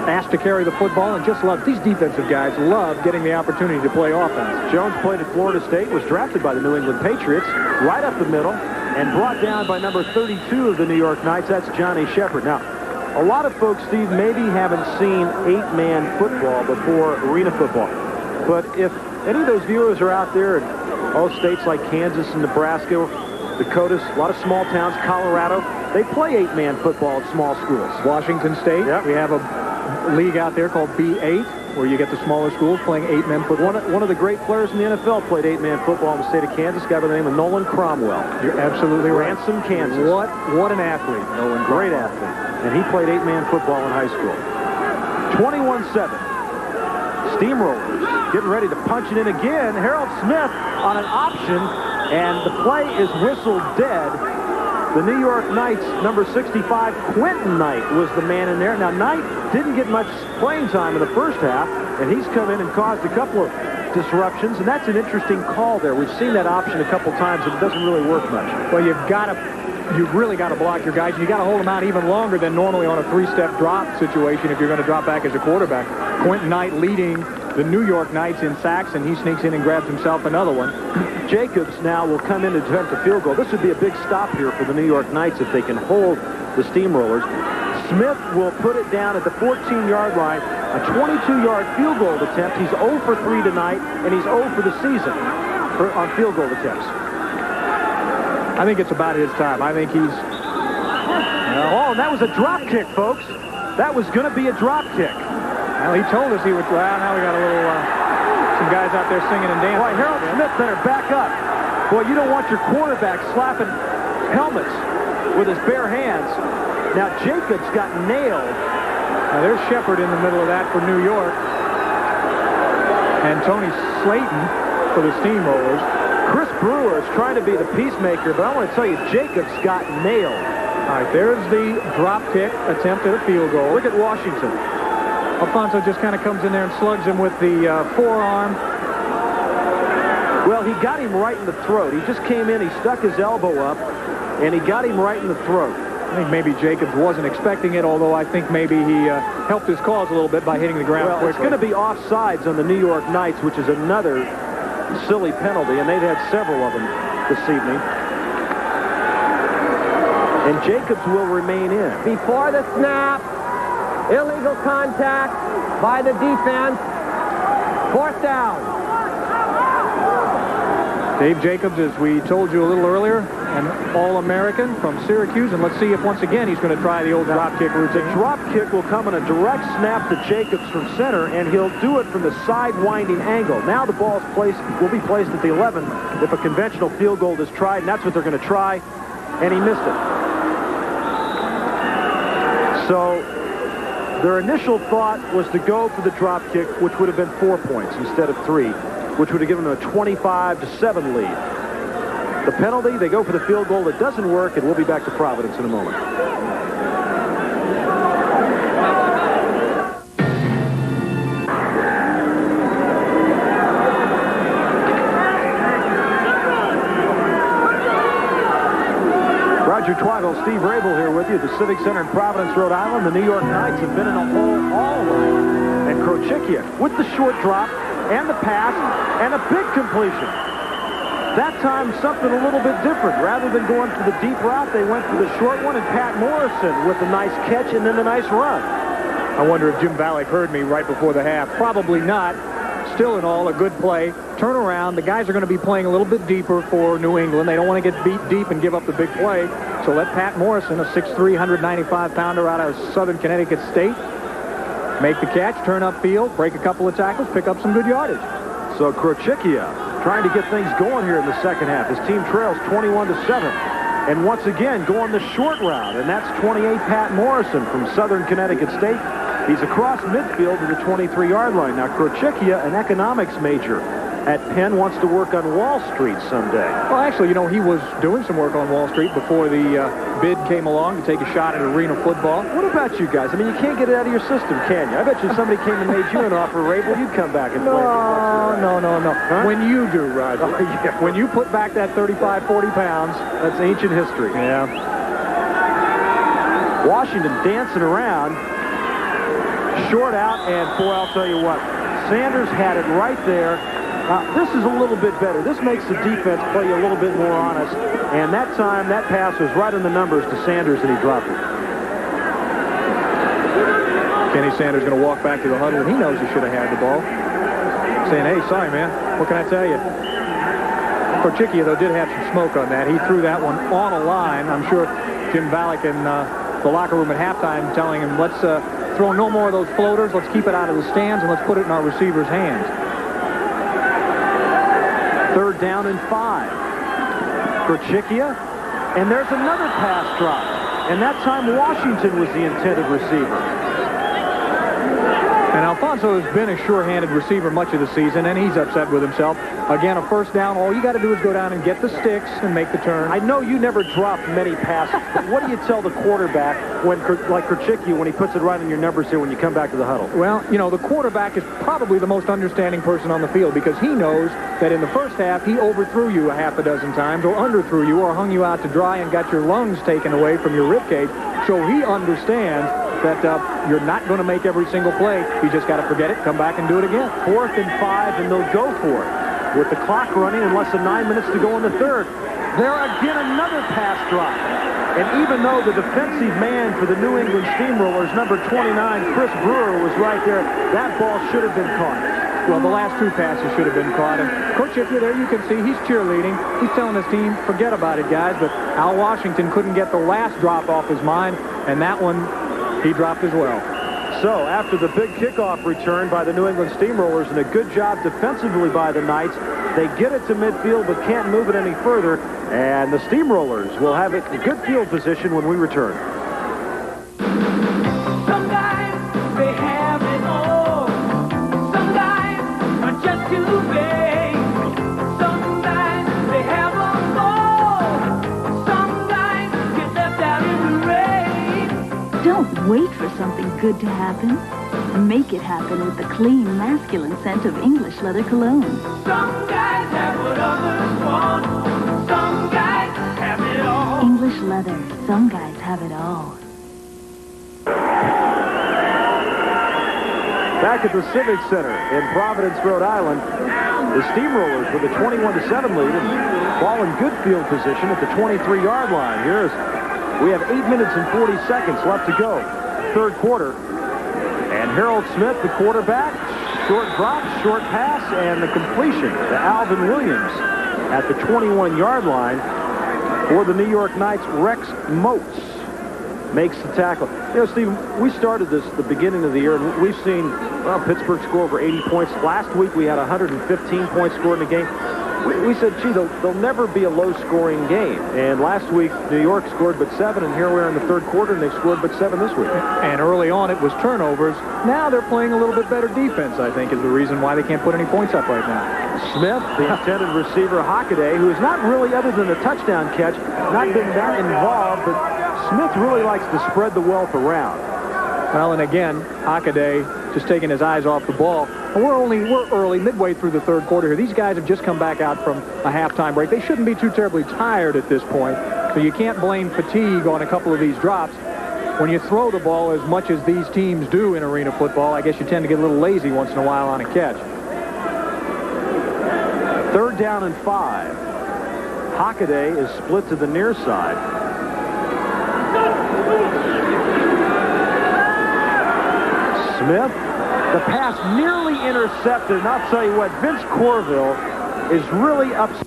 Asked to carry the football and just loves, these defensive guys love getting the opportunity to play offense. Jones played at Florida State, was drafted by the New England Patriots, right up the middle, and brought down by number 32 of the New York Knights. That's Johnny Shepard. Now, a lot of folks, Steve, maybe haven't seen 8-man football before arena football. But if any of those viewers are out there in states like Kansas and Nebraska, Dakotas, a lot of small towns, Colorado, they play 8-man football at small schools. Washington State, Yep. we have a league out there called B8, where you get the smaller schools playing 8-man football. One of the great players in the NFL played 8-man football in the state of Kansas, a guy by the name of Nolan Cromwell. You're absolutely right. Ransom, Kansas. What an athlete, Nolan. Great athlete. And he played 8-man football in high school. 21-7. Steamrollers getting ready to punch it in again. Harold Smith on an option, and the play is whistled dead. The New York Knights, number 65, Quentin Knight, was the man in there. Now, Knight didn't get much playing time in the first half, and he's come in and caused a couple of disruptions, and that's an interesting call there. We've seen that option a couple times, and it doesn't really work much. Well, you've really got to block your guys. You got to hold them out even longer than normally on a 3-step drop situation if you're going to drop back as a quarterback. Quentin Knight leading the New York Knights in sacks, and he sneaks in and grabs himself another one. Jacobs now will come in to attempt a field goal. This would be a big stop here for the New York Knights if they can hold the Steamrollers. Smith will put it down at the 14-yard line. A 22-yard field goal attempt. He's 0 for 3 tonight, and he's 0 for the season on field goal attempts. I think it's about his time. I think he's... Oh, and that was a drop kick, folks. That was going to be a drop kick. Well, he told us he would... Well, now we got a little... some guys out there singing and dancing. Boy, Harold Smith better back up. Boy, you don't want your quarterback slapping helmets with his bare hands. Now, Jacobs got nailed. Now, there's Shepard in the middle of that for New York. And Tony Slayton for the Steamrollers. Chris Brewer is trying to be the peacemaker, but I want to tell you, Jacobs got nailed. All right, there's the drop kick attempt at a field goal. Look at Washington. Alfonso just kind of comes in there and slugs him with the forearm. Well, he got him right in the throat. He just came in, he stuck his elbow up, and he got him right in the throat. I think maybe Jacobs wasn't expecting it, although I think maybe he helped his cause a little bit by hitting the ground Well, quickly. it's going to be offsides on the New York Knights, which is another silly penalty, and they've had several of them this evening. And Jacobs will remain in. Before the snap, illegal contact by the defense. 4th down. Dave Jacobs, as we told you a little earlier, an All-American from Syracuse, and let's see if once again he's going to try the old drop kick routine. The drop kick will come in a direct snap to Jacobs from center, and he'll do it from the side winding angle. Now the ball will be placed at the 11 if a conventional field goal is tried, and that's what they're going to try, and he missed it. So their initial thought was to go for the drop kick, which would have been 4 points instead of 3, which would have given them a 25-7 lead. The penalty, they go for the field goal. It doesn't work, and we'll be back to Providence in a moment. Roger Twaggle, Steve Rabel here with you at the Civic Center in Providence, Rhode Island. The New York Knights have been in a hole all night. And Krochickia with the short drop and the pass and a big completion. That time, something a little bit different. Rather than going for the deep route, they went for the short one, and Pat Morrison with a nice catch and then a nice run. I wonder if Jim Valek heard me right before the half. Probably not. Still in all, a good play. Turn around. The guys are going to be playing a little bit deeper for New England. They don't want to get beat deep and give up the big play. So let Pat Morrison, a 6'3", 195-pounder out of Southern Connecticut State, make the catch, turn upfield, break a couple of tackles, pick up some good yardage. So Krochickia trying to get things going here in the second half. His team trails 21-7. And once again, going the short route. And that's 28 Pat Morrison from Southern Connecticut State. He's across midfield to the 23-yard line. Now, Krochickia, an economics major at Penn, wants to work on Wall Street someday. Well, actually, you know, he was doing some work on Wall Street before the bid came along to take a shot at arena football. What about you guys? I mean, you can't get it out of your system, can you? I bet you somebody came and made you an offer, Rabel, you'd come back and play. No. Huh? When you do, Roger. Oh, yeah. When you put back that 35, 40 pounds. That's ancient history. Yeah. Washington dancing around. Short out, and boy, I'll tell you what. Sanders had it right there. This is a little bit better. This makes the defense play a little bit more honest. And that time, that pass was right in the numbers to Sanders, and he dropped it. Kenny Sanders going to walk back to the huddle, and he knows he should have had the ball. Saying, hey, sorry, man. What can I tell you? Krochickia, though, did have some smoke on that. He threw that one on a line. I'm sure Jim Valek in the locker room at halftime telling him, let's throw no more of those floaters. Let's keep it out of the stands, and let's put it in our receiver's hands. 3rd down and 5. Krochickia, and there's another pass drop. And that time Washington was the intended receiver. And Alfonso has been a sure-handed receiver much of the season, and he's upset with himself. Again, a 1st down. All you got to do is go down and get the sticks and make the turn. I know you never dropped many passes, but what do you tell the quarterback when, like Krochickia, when he puts it right in your numbers here when you come back to the huddle? Well, you know, the quarterback is probably the most understanding person on the field because he knows that in the first half he overthrew you a half a dozen times or underthrew you or hung you out to dry and got your lungs taken away from your ribcage. So he understands that you're not going to make every single play. You just got to forget it, come back and do it again. 4th and 5, and they'll go for it. With the clock running and less than 9 minutes to go in the 3rd. There again, another pass drop. And even though the defensive man for the New England Steamrollers, number 29, Chris Brewer, was right there, that ball should have been caught. Well, the last 2 passes should have been caught. And Krochickia, there you can see he's cheerleading. He's telling his team, forget about it, guys. But Al Washington couldn't get the last drop off his mind, and that one he dropped as well. So after the big kickoff return by the New England Steamrollers and a good job defensively by the Knights, they get it to midfield but can't move it any further. And the Steamrollers will have it in good field position when we return. Some guys, they have it all. Some guys are just too big. Some guys, they have a ball. Some guys get left out in the rain. Don't wait for something good to happen. Make it happen with the clean, masculine scent of English leather cologne. Some guys have what others want. Some guys have it all. English leather. Some guys have it all. Back at the Civic Center in Providence, Rhode Island, the Steamrollers with a 21-7 lead and ball in good field position at the 23-yard line. Here's We have 8 minutes and 40 seconds left to go. Third quarter. And Harold Smith, the quarterback, short drop, short pass, and the completion to Alvin Williams at the 21-yard line for the New York Knights. Rex Moats makes the tackle. You know, Steve, we started this at the beginning of the year, and we've seen, well, Pittsburgh score over 80 points. Last week we had 115 points scored in the game. We said, gee, there'll never be a low-scoring game. And last week, New York scored but 7, and here we are in the third quarter, and they've scored but 7 this week. And early on, it was turnovers. Now they're playing a little bit better defense, I think, is the reason why they can't put any points up right now. Smith, the intended receiver, Hockaday, who is not really, other than the touchdown catch, not been that involved, but Smith really likes to spread the wealth around. Well, and again, Hockaday just taking his eyes off the ball. And we're early, midway through the third quarter here. These guys have just come back out from a halftime break. They shouldn't be too terribly tired at this point, so you can't blame fatigue on a couple of these drops. When you throw the ball as much as these teams do in arena football, I guess you tend to get a little lazy once in a while on a catch. Third down and 5. Hockaday is split to the near side. Smith, the pass nearly intercepted, and I'll tell you what, Vince Corville is really upset.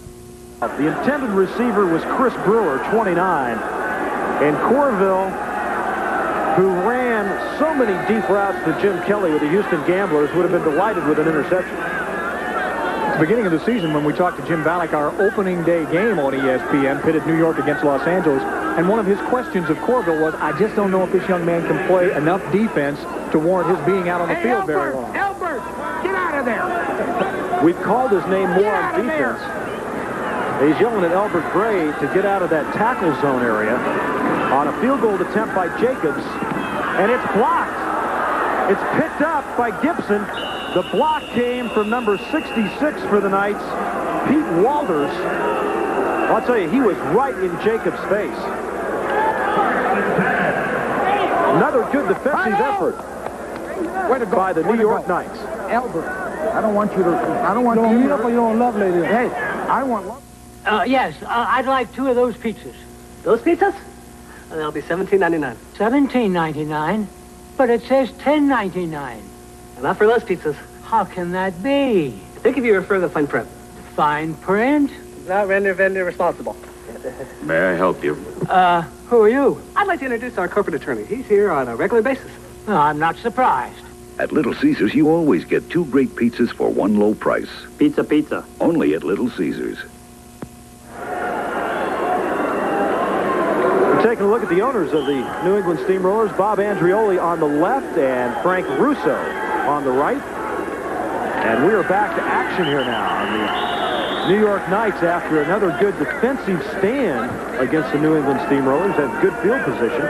The intended receiver was Chris Brewer, 29, and Corville, who ran so many deep routes to Jim Kelly with the Houston Gamblers, would have been delighted with an interception. At the beginning of the season, when we talked to Jim Ballack, our opening day game on ESPN pitted New York against Los Angeles, and one of his questions of Corville was, I just don't know if this young man can play enough defense to warrant his being out on the field very long. Albert, get out of there. We've called his name more on defense. He's yelling at Albert Gray to get out of that tackle zone area on a field goal attempt by Jacobs, and it's blocked. It's picked up by Gibson. The block came from number 66 for the Knights, Pete Walters. I'll tell you, he was right in Jacobs' face. Another good defensive effort by the New York Knights. Albert, I don't want you to. I don't want you to. You don't love lady. Hey, I want love. Yes, I'd like 2 of those pizzas. Those pizzas? They'll be $17.99. $17.99, but it says $10.99. Not for those pizzas. How can that be? I think if you refer to the fine print. Fine print? Not vendor responsible. May I help you? Who are you? I'd like to introduce our corporate attorney. He's here on a regular basis. No, I'm not surprised. At Little Caesars, you always get 2 great pizzas for 1 low price. Pizza. Only at Little Caesars. We're taking a look at the owners of the New England Steamrollers. Bob Andreoli on the left and Frank Russo on the right. And we are back to action here now on the New York Knights after another good defensive stand against the New England Steamrollers. Have good field position.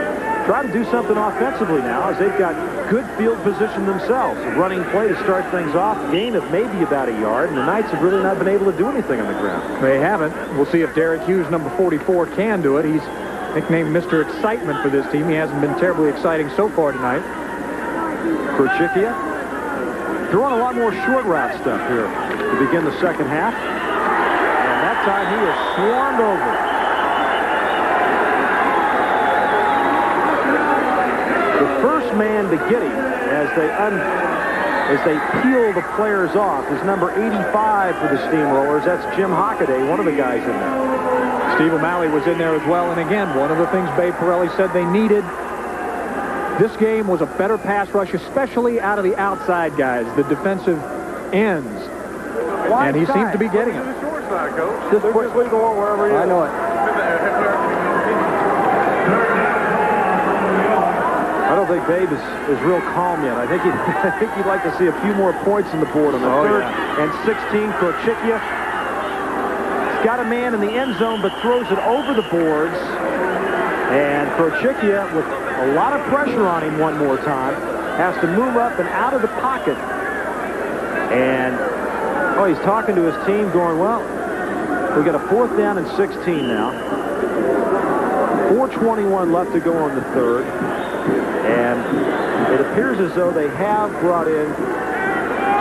Try to do something offensively now as they've got good field position themselves. A running play to start things off. Gain of maybe about 1 yard, and the Knights have really not been able to do anything on the ground. They haven't. We'll see if Derek Hughes, number 44, can do it. He's nicknamed Mr. Excitement for this team. He hasn't been terribly exciting so far tonight. Krochikia throwing a lot more short route stuff here to begin the second half. And that time he is swarmed over. The first man to get him as they peel the players off is number 85 for the Steamrollers. That's Jim Hockaday, one of the guys in there. Steve O'Malley was in there as well. And again, one of the things Babe Pirelli said they needed this game was a better pass rush, especially out of the outside guys, the defensive ends. And he seemed to be getting it. Just quickly go on wherever you. I know it. I don't think Babe is real calm yet. I think he'd like to see a few more points on the board on the third and 16. Krochikia. He's got a man in the end zone, but throws it over the boards. And Krochikia, with a lot of pressure on him one more time, has to move up and out of the pocket. And, he's talking to his team going, well, we got a 4th down and 16 now. 4:21 left to go on the third. And it appears as though they have brought in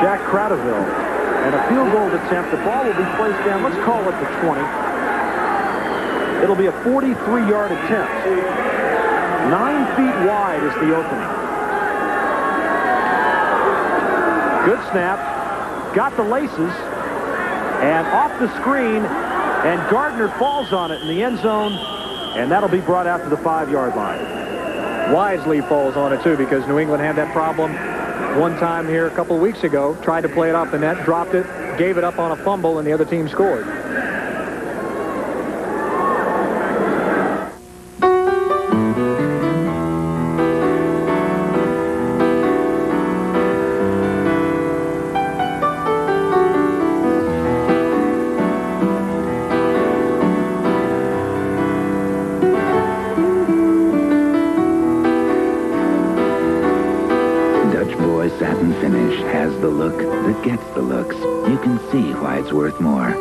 Jack Cradaville. And a field goal attempt. The ball will be placed down. Let's call it the 20. It'll be a 43-yard attempt. 9 feet wide is the opening. Good snap. Got the laces. And off the screen. And Gardner falls on it in the end zone. And that'll be brought out to the 5-yard line. Wisely falls on it, too, because New England had that problem one time here a couple of weeks ago. Tried to play it off the net, dropped it, gave it up on a fumble, and the other team scored. Satin finish has the look that gets the looks. You can see why it's worth more.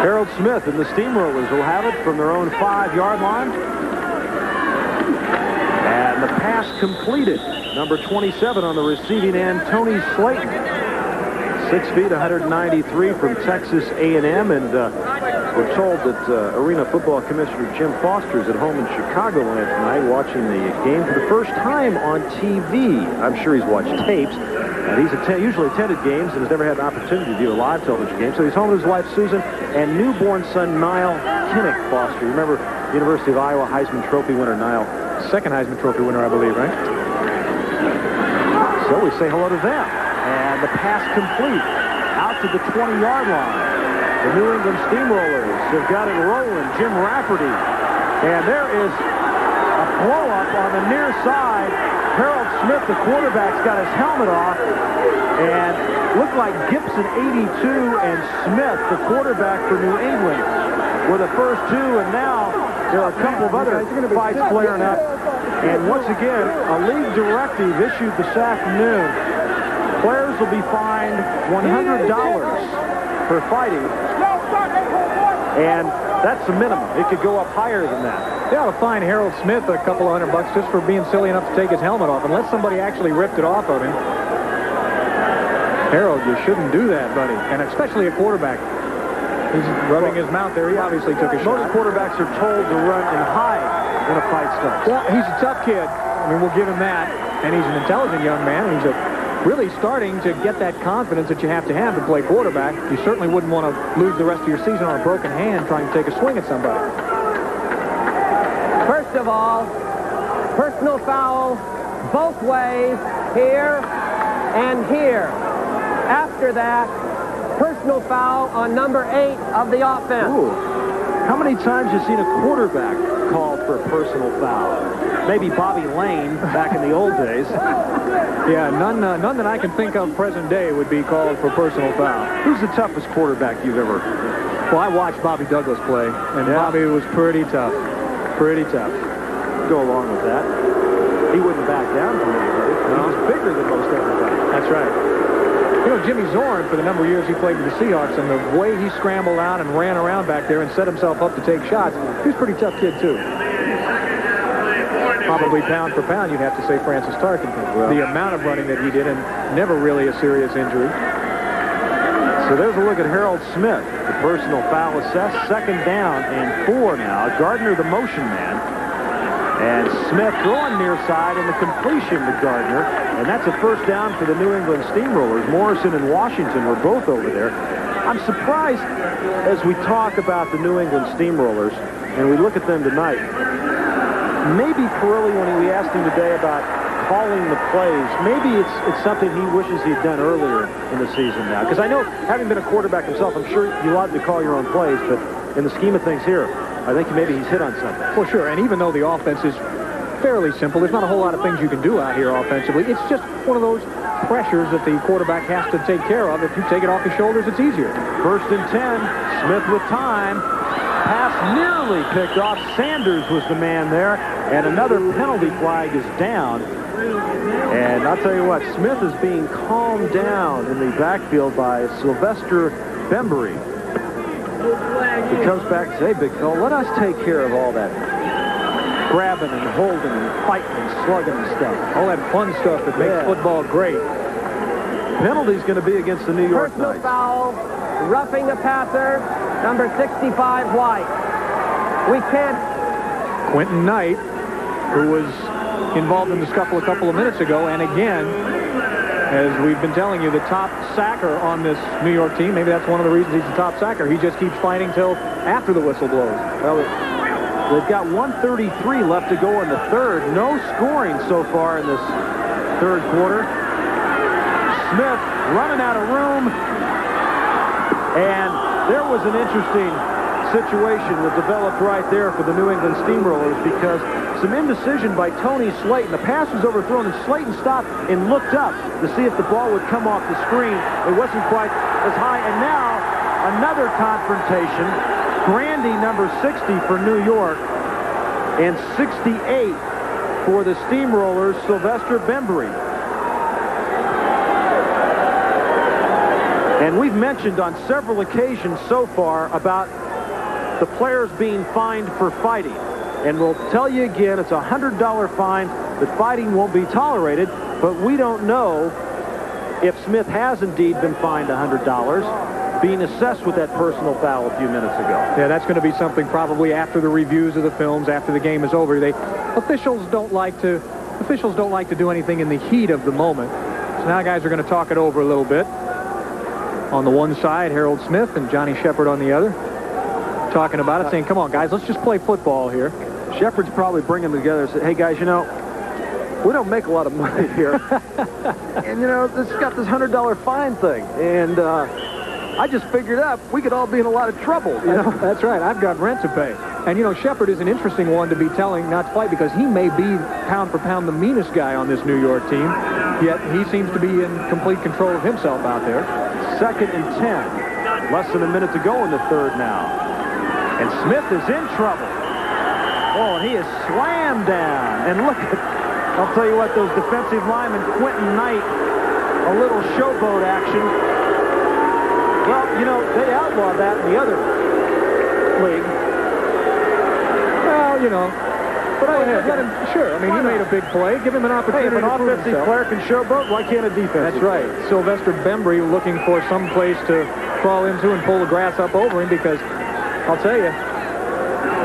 Harold Smith and the Steamrollers will have it from their own 5-yard line. And the pass completed. Number 27 on the receiving end, Tony Slayton. 6 feet, 193 from Texas A&M, and we're told that Arena Football Commissioner Jim Foster is at home in Chicagoland tonight watching the game for the first time on TV. I'm sure he's watched tapes, and he's usually attended games and has never had an opportunity to view a live television game. So he's home with his wife, Susan, and newborn son, Niall Kinnick Foster. Remember, University of Iowa Heisman Trophy winner, Niall. Second Heisman Trophy winner, I believe, right? So we say hello to them. And the pass complete out to the 20-yard line. The New England Steamrollers have got it rolling. Jim Rafferty. And there is a blow-up on the near side. Harold Smith, the quarterback's got his helmet off. And looked like Gibson, 82, and Smith, the quarterback for New England, were the first two. And now there are a couple of other fights flaring up. And once again, a league directive issued this afternoon. Players will be fined $100 for fighting, and that's the minimum. It could go up higher than that. They ought to fine Harold Smith a couple of $100 just for being silly enough to take his helmet off, unless somebody actually ripped it off of him. Harold, you shouldn't do that, buddy, and especially a quarterback. He's rubbing his mouth there. He obviously took a shot. Most quarterbacks are told to run and hide when a fight starts. Well, he's a tough kid. I mean, we'll give him that, and he's an intelligent young man, and he's really starting to get that confidence that you have to play quarterback. You certainly wouldn't want to lose the rest of your season on a broken hand trying to take a swing at somebody. First of all, personal foul both ways, here and here. After that, personal foul on number 8 of the offense. Ooh. How many times have you seen a quarterback called for a personal foul? Maybe Bobby Lane back in the old days. Yeah, none that I can think of present day would be called for personal foul. Who's the toughest quarterback you've ever... Well, I watched Bobby Douglas play, and Bobby was pretty tough. Pretty tough. Go along with that. He wouldn't back down from anybody. He was bigger than most everybody. That's right. You know, Jimmy Zorn, for the number of years he played with the Seahawks, and the way he scrambled out and ran around back there and set himself up to take shots, he was a pretty tough kid, too. Probably pound for pound, you'd have to say Francis Tarkenton. Well, the amount of running that he did, and never really a serious injury. So there's a look at Harold Smith. The personal foul assessed. 2nd down and 4 now. Gardner, the motion man. And Smith throwing near side, and the completion to Gardner. And that's a first down for the New England Steamrollers. Morrison and Washington were both over there. I'm surprised as we talk about the New England Steamrollers, and we look at them tonight. Maybe Pirelli, when we asked him today about calling the plays, maybe it's something he wishes he'd done earlier in the season now. Because I know, having been a quarterback himself, I'm sure you love to call your own plays, but in the scheme of things here, I think maybe he's hit on something. Well, sure, and even though the offense is fairly simple, there's not a whole lot of things you can do out here offensively. It's just one of those pressures that the quarterback has to take care of. If you take it off his shoulders, it's easier. 1st and 10, Smith with time. Pass nearly picked off. Sanders was the man there, and another penalty flag is down. And I'll tell you what, Smith is being calmed down in the backfield by Sylvester Bembury. He comes back and says, hey, big fella, let us take care of all that grabbing and holding and fighting and slugging and stuff. All that fun stuff that makes football great. Penalty's going to be against the New York Personal Knights. foul, roughing the passer, number 65, White. We can't... Quentin Knight, who was involved in the scuffle a couple of minutes ago, and again, as we've been telling you, the top sacker on this New York team, maybe that's one of the reasons he's the top sacker. He just keeps fighting till after the whistle blows. Well, they've got 1:33 left to go in the third. No scoring so far in this third quarter. Smith running out of room. And there was an interesting situation that developed right there for the New England Steamrollers because some indecision by Tony Slayton. The pass was overthrown, and Slayton stopped and looked up to see if the ball would come off the screen. It wasn't quite as high. And now another confrontation. Grandy, number 60 for New York, and 68 for the Steamrollers, Sylvester Bembry. And we've mentioned on several occasions so far about the players being fined for fighting. And we'll tell you again, it's a $100 fine. That fighting won't be tolerated, but we don't know if Smith has indeed been fined $100, being assessed with that personal foul a few minutes ago. Yeah, that's going to be something probably after the reviews of the films, after the game is over. Officials don't like to do anything in the heat of the moment. So now guys are going to talk it over a little bit. On the one side, Harold Smith and Johnny Shepard on the other, talking about it, saying, come on, guys, let's just play football here. Shepard's probably bringing them together and say, hey, guys, you know, we don't make a lot of money here. And, you know, this got this $100 fine thing. And I just figured out we could all be in a lot of trouble. You know? That's right. I've got rent to pay. And, you know, Shepard is an interesting one to be telling not to fight because he may be pound for pound the meanest guy on this New York team, yet he seems to be in complete control of himself out there. 2nd and 10. Less than a minute to go in the third now. And Smith is in trouble. Oh, and he is slammed down. And look at, I'll tell you what, those defensive linemen, Quentin Knight, a little showboat action. Well, you know, they outlawed that in the other league. Well, you know, but let him, sure. I mean, he made a big play. Give him an opportunity. Hey, if an offensive player can showboat, why can't a defensive? That's right. Sylvester Bembry looking for some place to crawl into and pull the grass up over him because, I'll tell you,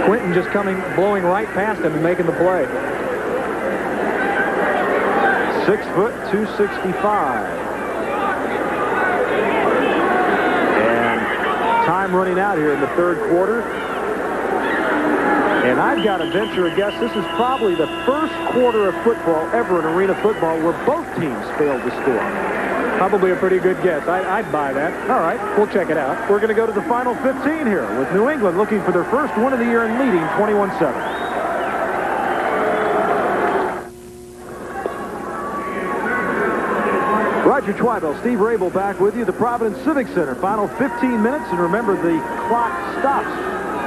Quentin just blowing right past him and making the play. 6 foot, 265. And time running out here in the third quarter. And I've got to venture a guess, this is probably the first quarter of football ever in arena football where both teams failed to score. Probably a pretty good guess. I'd buy that. All right, we'll check it out. We're going to go to the final 15 here with New England looking for their first win of the year and leading 21-7. Roger Twibell, Steve Rabel back with you. The Providence Civic Center, final 15 minutes. And remember, the clock stops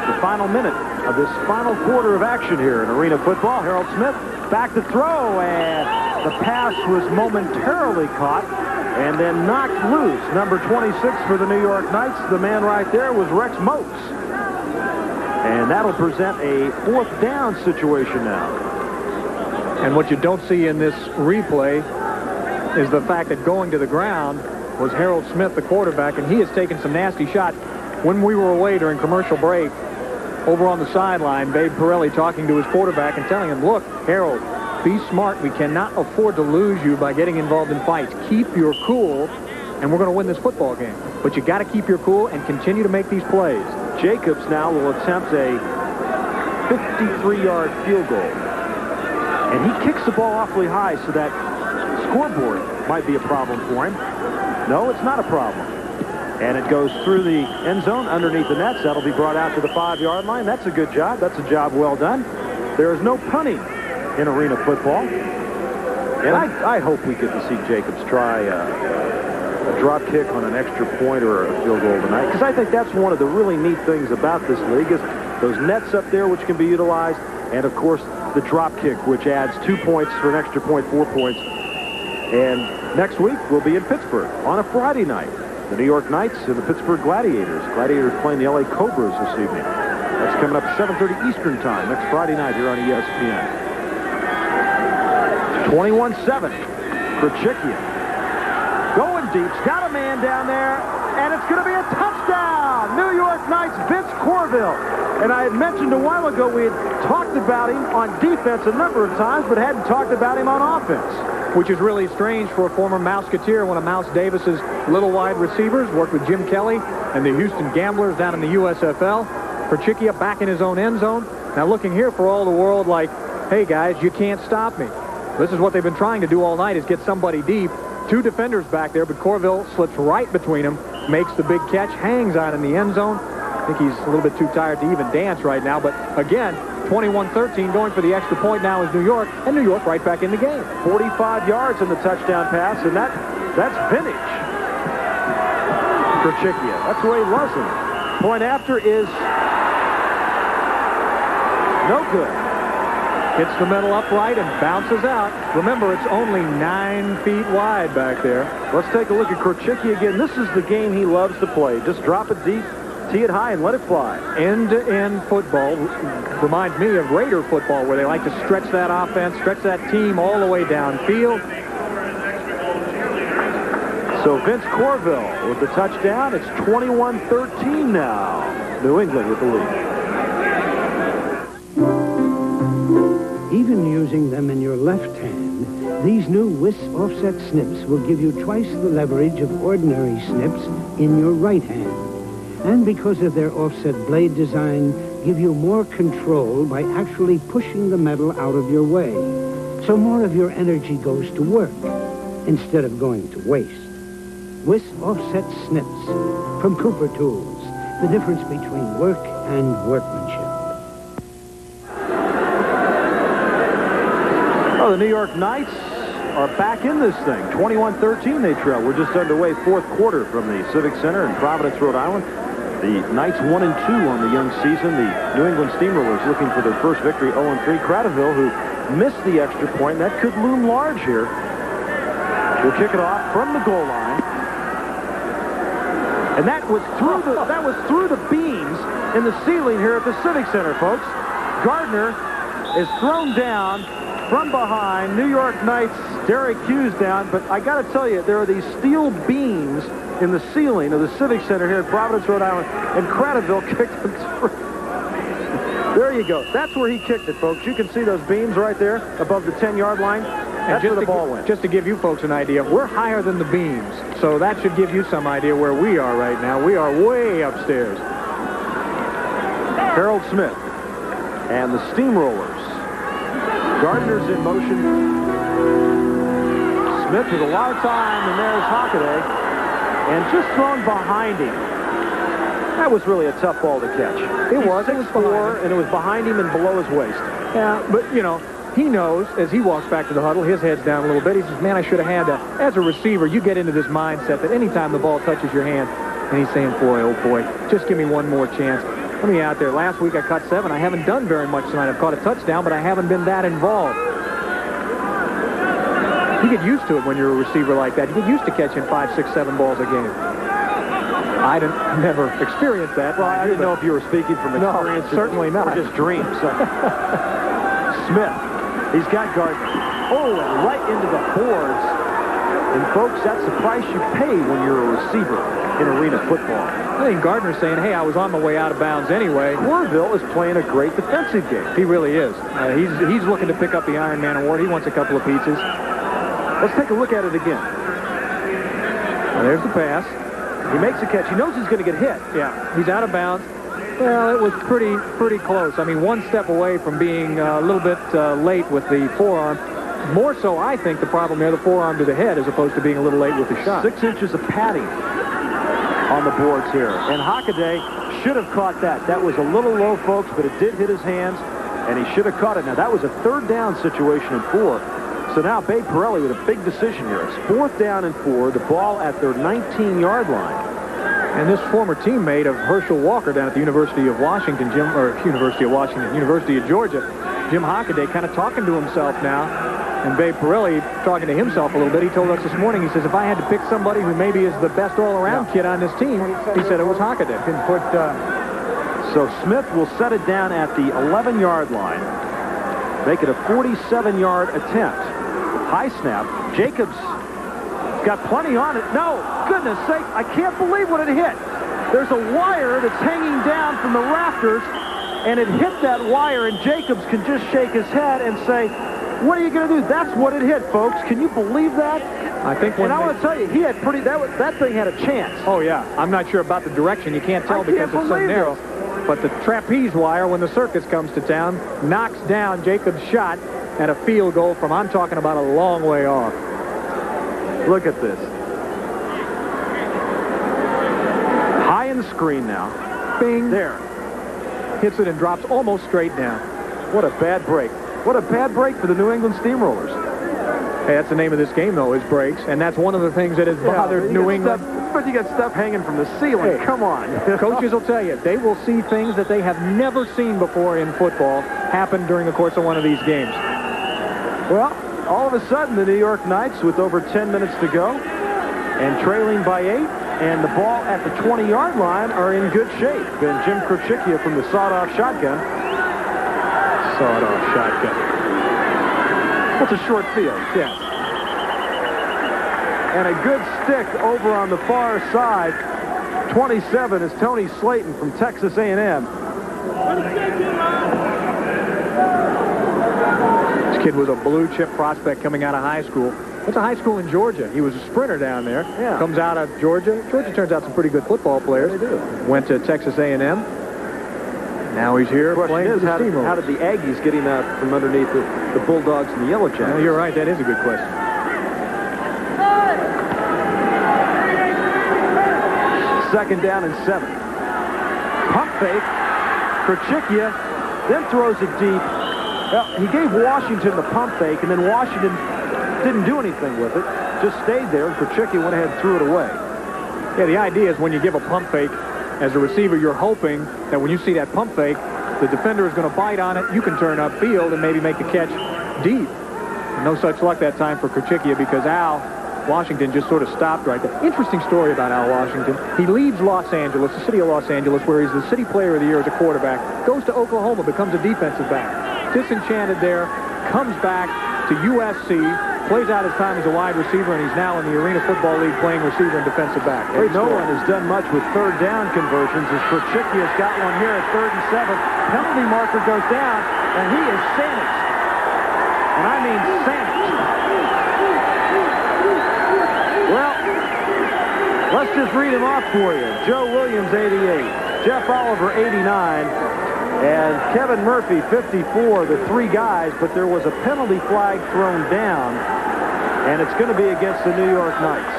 the final minute of this final quarter of action here in arena football. Harold Smith back to throw, and the pass was momentarily caught and then knocked loose. Number 26 for the New York Knights. The man right there was Rex Moats. And that'll present a 4th down situation now. And what you don't see in this replay is the fact that going to the ground was Harold Smith, the quarterback, and he has taken some nasty shots. When we were away during commercial break, over on the sideline, Babe Pirelli talking to his quarterback and telling him, look, Harold, be smart. We cannot afford to lose you by getting involved in fights. Keep your cool, and we're going to win this football game. But you got to keep your cool and continue to make these plays. Jacobs now will attempt a 53-yard field goal. And he kicks the ball awfully high, so that scoreboard might be a problem for him. No, it's not a problem. And it goes through the end zone underneath the nets. That'll be brought out to the 5-yard line. That's a good job. That's a job well done. There is no punting in arena football. And I hope we get to see Jacobs try a drop kick on an extra point or a field goal tonight, because I think that's one of the really neat things about this league is those nets up there which can be utilized, and of course the drop kick, which adds 2 points for an extra point, 4 points. And next week we'll be in Pittsburgh on a Friday night. The New York Knights and the Pittsburgh Gladiators. Gladiators playing the LA Cobras this evening. That's coming up 7:30 Eastern Time next Friday night here on ESPN. 21-7. Krzyzewski going deep. He's got a man down there, and it's going to be a touchdown. New York Knights, Vince Corville. And I had mentioned a while ago we had talked about him on defense a number of times, but hadn't talked about him on offense. Which is really strange for a former Mouseketeer, one of Mouse Davis's little wide receivers, worked with Jim Kelly and the Houston Gamblers down in the USFL. Perchikia back in his own end zone. Now looking here for all the world like, hey guys, you can't stop me. This is what they've been trying to do all night, is get somebody deep. Two defenders back there, but Corville slips right between them, makes the big catch, hangs on in the end zone. I think he's a little bit too tired to even dance right now, but again, 21-13, going for the extra point now is New York, and New York right back in the game. 45 yards in the touchdown pass, and that's vintage for Krzyzewski. That's the way he loves him. Point after is no good. Hits the middle upright and bounces out. Remember, it's only 9 feet wide back there. Let's take a look at Krzyzewski again. This is the game he loves to play. Just drop it deep, tee it high, and let it fly. End-to-end football reminds me of Raider football, where they like to stretch that offense, stretch that team all the way downfield. So Vince Corville with the touchdown. It's 21-13 now. New England with the lead. Even using them in your left hand, these new Wiss offset snips will give you twice the leverage of ordinary snips in your right hand. And because of their offset blade design, give you more control by actually pushing the metal out of your way. So more of your energy goes to work instead of going to waste. Wiss offset snips from Cooper Tools, the difference between work and workmanship. Oh, the New York Knights are back in this thing. 21-13 they trail. We're just underway, fourth quarter from the Civic Center in Providence, Rhode Island. The Knights 1-2 on the young season. The New England Steamrollers looking for their first victory, 0-3. Cradaville, who missed the extra point, and that could loom large here. We'll kick it off from the goal line. And that was through the beams in the ceiling here at the Civic Center, folks. Gardner is thrown down from behind. New York Knights, Derek Hughes down, but I got to tell you, there are these steel beams in the ceiling of the Civic Center here in Providence, Rhode Island, and Cradaville kicked them through. There you go. That's where he kicked it, folks. You can see those beams right there above the 10-yard line. That's where the ball went. Just to give you folks an idea, we're higher than the beams, so that should give you some idea where we are right now. We are way upstairs. Harold Smith and the Steamrollers. Gardner's in motion. Smith with a lot of time, and there's Hockaday. And just thrown behind him. That was really a tough ball to catch. It was 6'4", and it was behind him and below his waist. Yeah, but, you know, he knows as he walks back to the huddle, his head's down a little bit. He says, man, I should have had that. As a receiver, you get into this mindset that anytime the ball touches your hand, and he's saying, boy, oh boy, just give me one more chance. Let me out there. Last week I caught 7. I haven't done very much tonight. I've caught a touchdown, but I haven't been that involved. You get used to it when you're a receiver like that. You get used to catching 5, 6, 7 balls a game. I never experienced that. Well, I didn't know if you were speaking from experience. No, certainly not. Or just dreams. Smith, he's got Gardner. Oh, and right into the boards. And, folks, that's the price you pay when you're a receiver in arena football. I think Gardner's saying, hey, I was on my way out of bounds anyway. Corville is playing a great defensive game. He really is. He's looking to pick up the Iron Man award. He wants a couple of pizzas. Let's take a look at it again. Now, there's the pass. He makes a catch. He knows he's going to get hit. Yeah, he's out of bounds. Well, it was pretty close. I mean, one step away from being a little bit late with the forearm. More so, I think, the problem there, the forearm to the head, as opposed to being a little late with the shot. 6 inches of padding on the boards here. And Hockaday should have caught that. That was a little low, folks, but it did hit his hands, and he should have caught it. Now, that was a 3rd down situation and 4. So now Babe Pirelli with a big decision here. It's 4th down and 4, the ball at their 19-yard line. And this former teammate of Herschel Walker down at the University of Washington, University of Georgia, Jim Hockaday, kind of talking to himself now. And Babe Pirelli talking to himself a little bit. He told us this morning, he says, if I had to pick somebody who maybe is the best all-around kid on this team, he said it was Hockaday. You can put So Smith will set it down at the 11-yard line. Make it a 47-yard attempt. High snap. Jacobs got plenty on it. No, goodness sake, I can't believe what it hit. There's a wire that's hanging down from the rafters, and it hit that wire, and Jacobs can just shake his head and say, what are you going to do? That's what it hit, folks. Can you believe that? I think and I want to tell you, he had that thing had a chance. Oh, yeah. I'm not sure about the direction. You can't tell because it's so narrow. But the trapeze wire, when the circus comes to town, knocks down Jacobs' shot and a field goal from, I'm talking about, a long way off. Look at this. High in the screen now. Bing. There. Hits it and drops almost straight down. What a bad break. What a bad break for the New England Steamrollers. Hey, that's the name of this game, though, is breaks. And that's one of the things that has bothered New England. But you got stuff hanging from the ceiling. Hey, come on. Coaches will tell you, they will see things that they have never seen before in football happen during the course of one of these games. Well, all of a sudden, the New York Knights, with over 10 minutes to go, and trailing by 8, and the ball at the 20-yard line are in good shape. And Jim Krochickia from the sawed-off shotgun. Sawed-off shotgun. Well, it's a short field. Yes. And a good stick over on the far side. 27 is Tony Slayton from Texas A&M. This kid was a blue-chip prospect coming out of high school. Went to high school in Georgia. He was a sprinter down there. Yeah. Comes out of Georgia. Georgia turns out some pretty good football players. They do. Went to Texas A&M. Now he's here playing for the Steamrollers. How did the Aggies get him out from underneath the Bulldogs and the Yellow Jackets? Well, you're right. That is a good question. Second down and 7. Pump fake. Krochickia then throws it deep. Well, he gave Washington the pump fake, and then Washington didn't do anything with it. Just stayed there, and Krochickia went ahead and threw it away. Yeah, the idea is when you give a pump fake, as a receiver, you're hoping that when you see that pump fake, the defender is going to bite on it. You can turn upfield and maybe make the catch deep. No such luck that time for Krochickia because Al Washington just sort of stopped right there. Interesting story about Al Washington. He leaves Los Angeles, the city of Los Angeles, where he's the city player of the year as a quarterback, goes to Oklahoma, becomes a defensive back. Disenchanted there, comes back to USC, plays out his time as a wide receiver, and he's now in the Arena Football League playing receiver and defensive back. No one has done much with third down conversions as Krochickia's got one here at 3rd and 7. Penalty marker goes down, and he is sandwiched. And I mean sandwiched. Well, let's just read him off for you. Joe Williams, 88. Jeff Oliver, 89. And Kevin Murphy, 54, the 3 guys, but there was a penalty flag thrown down, and it's going to be against the New York Knights.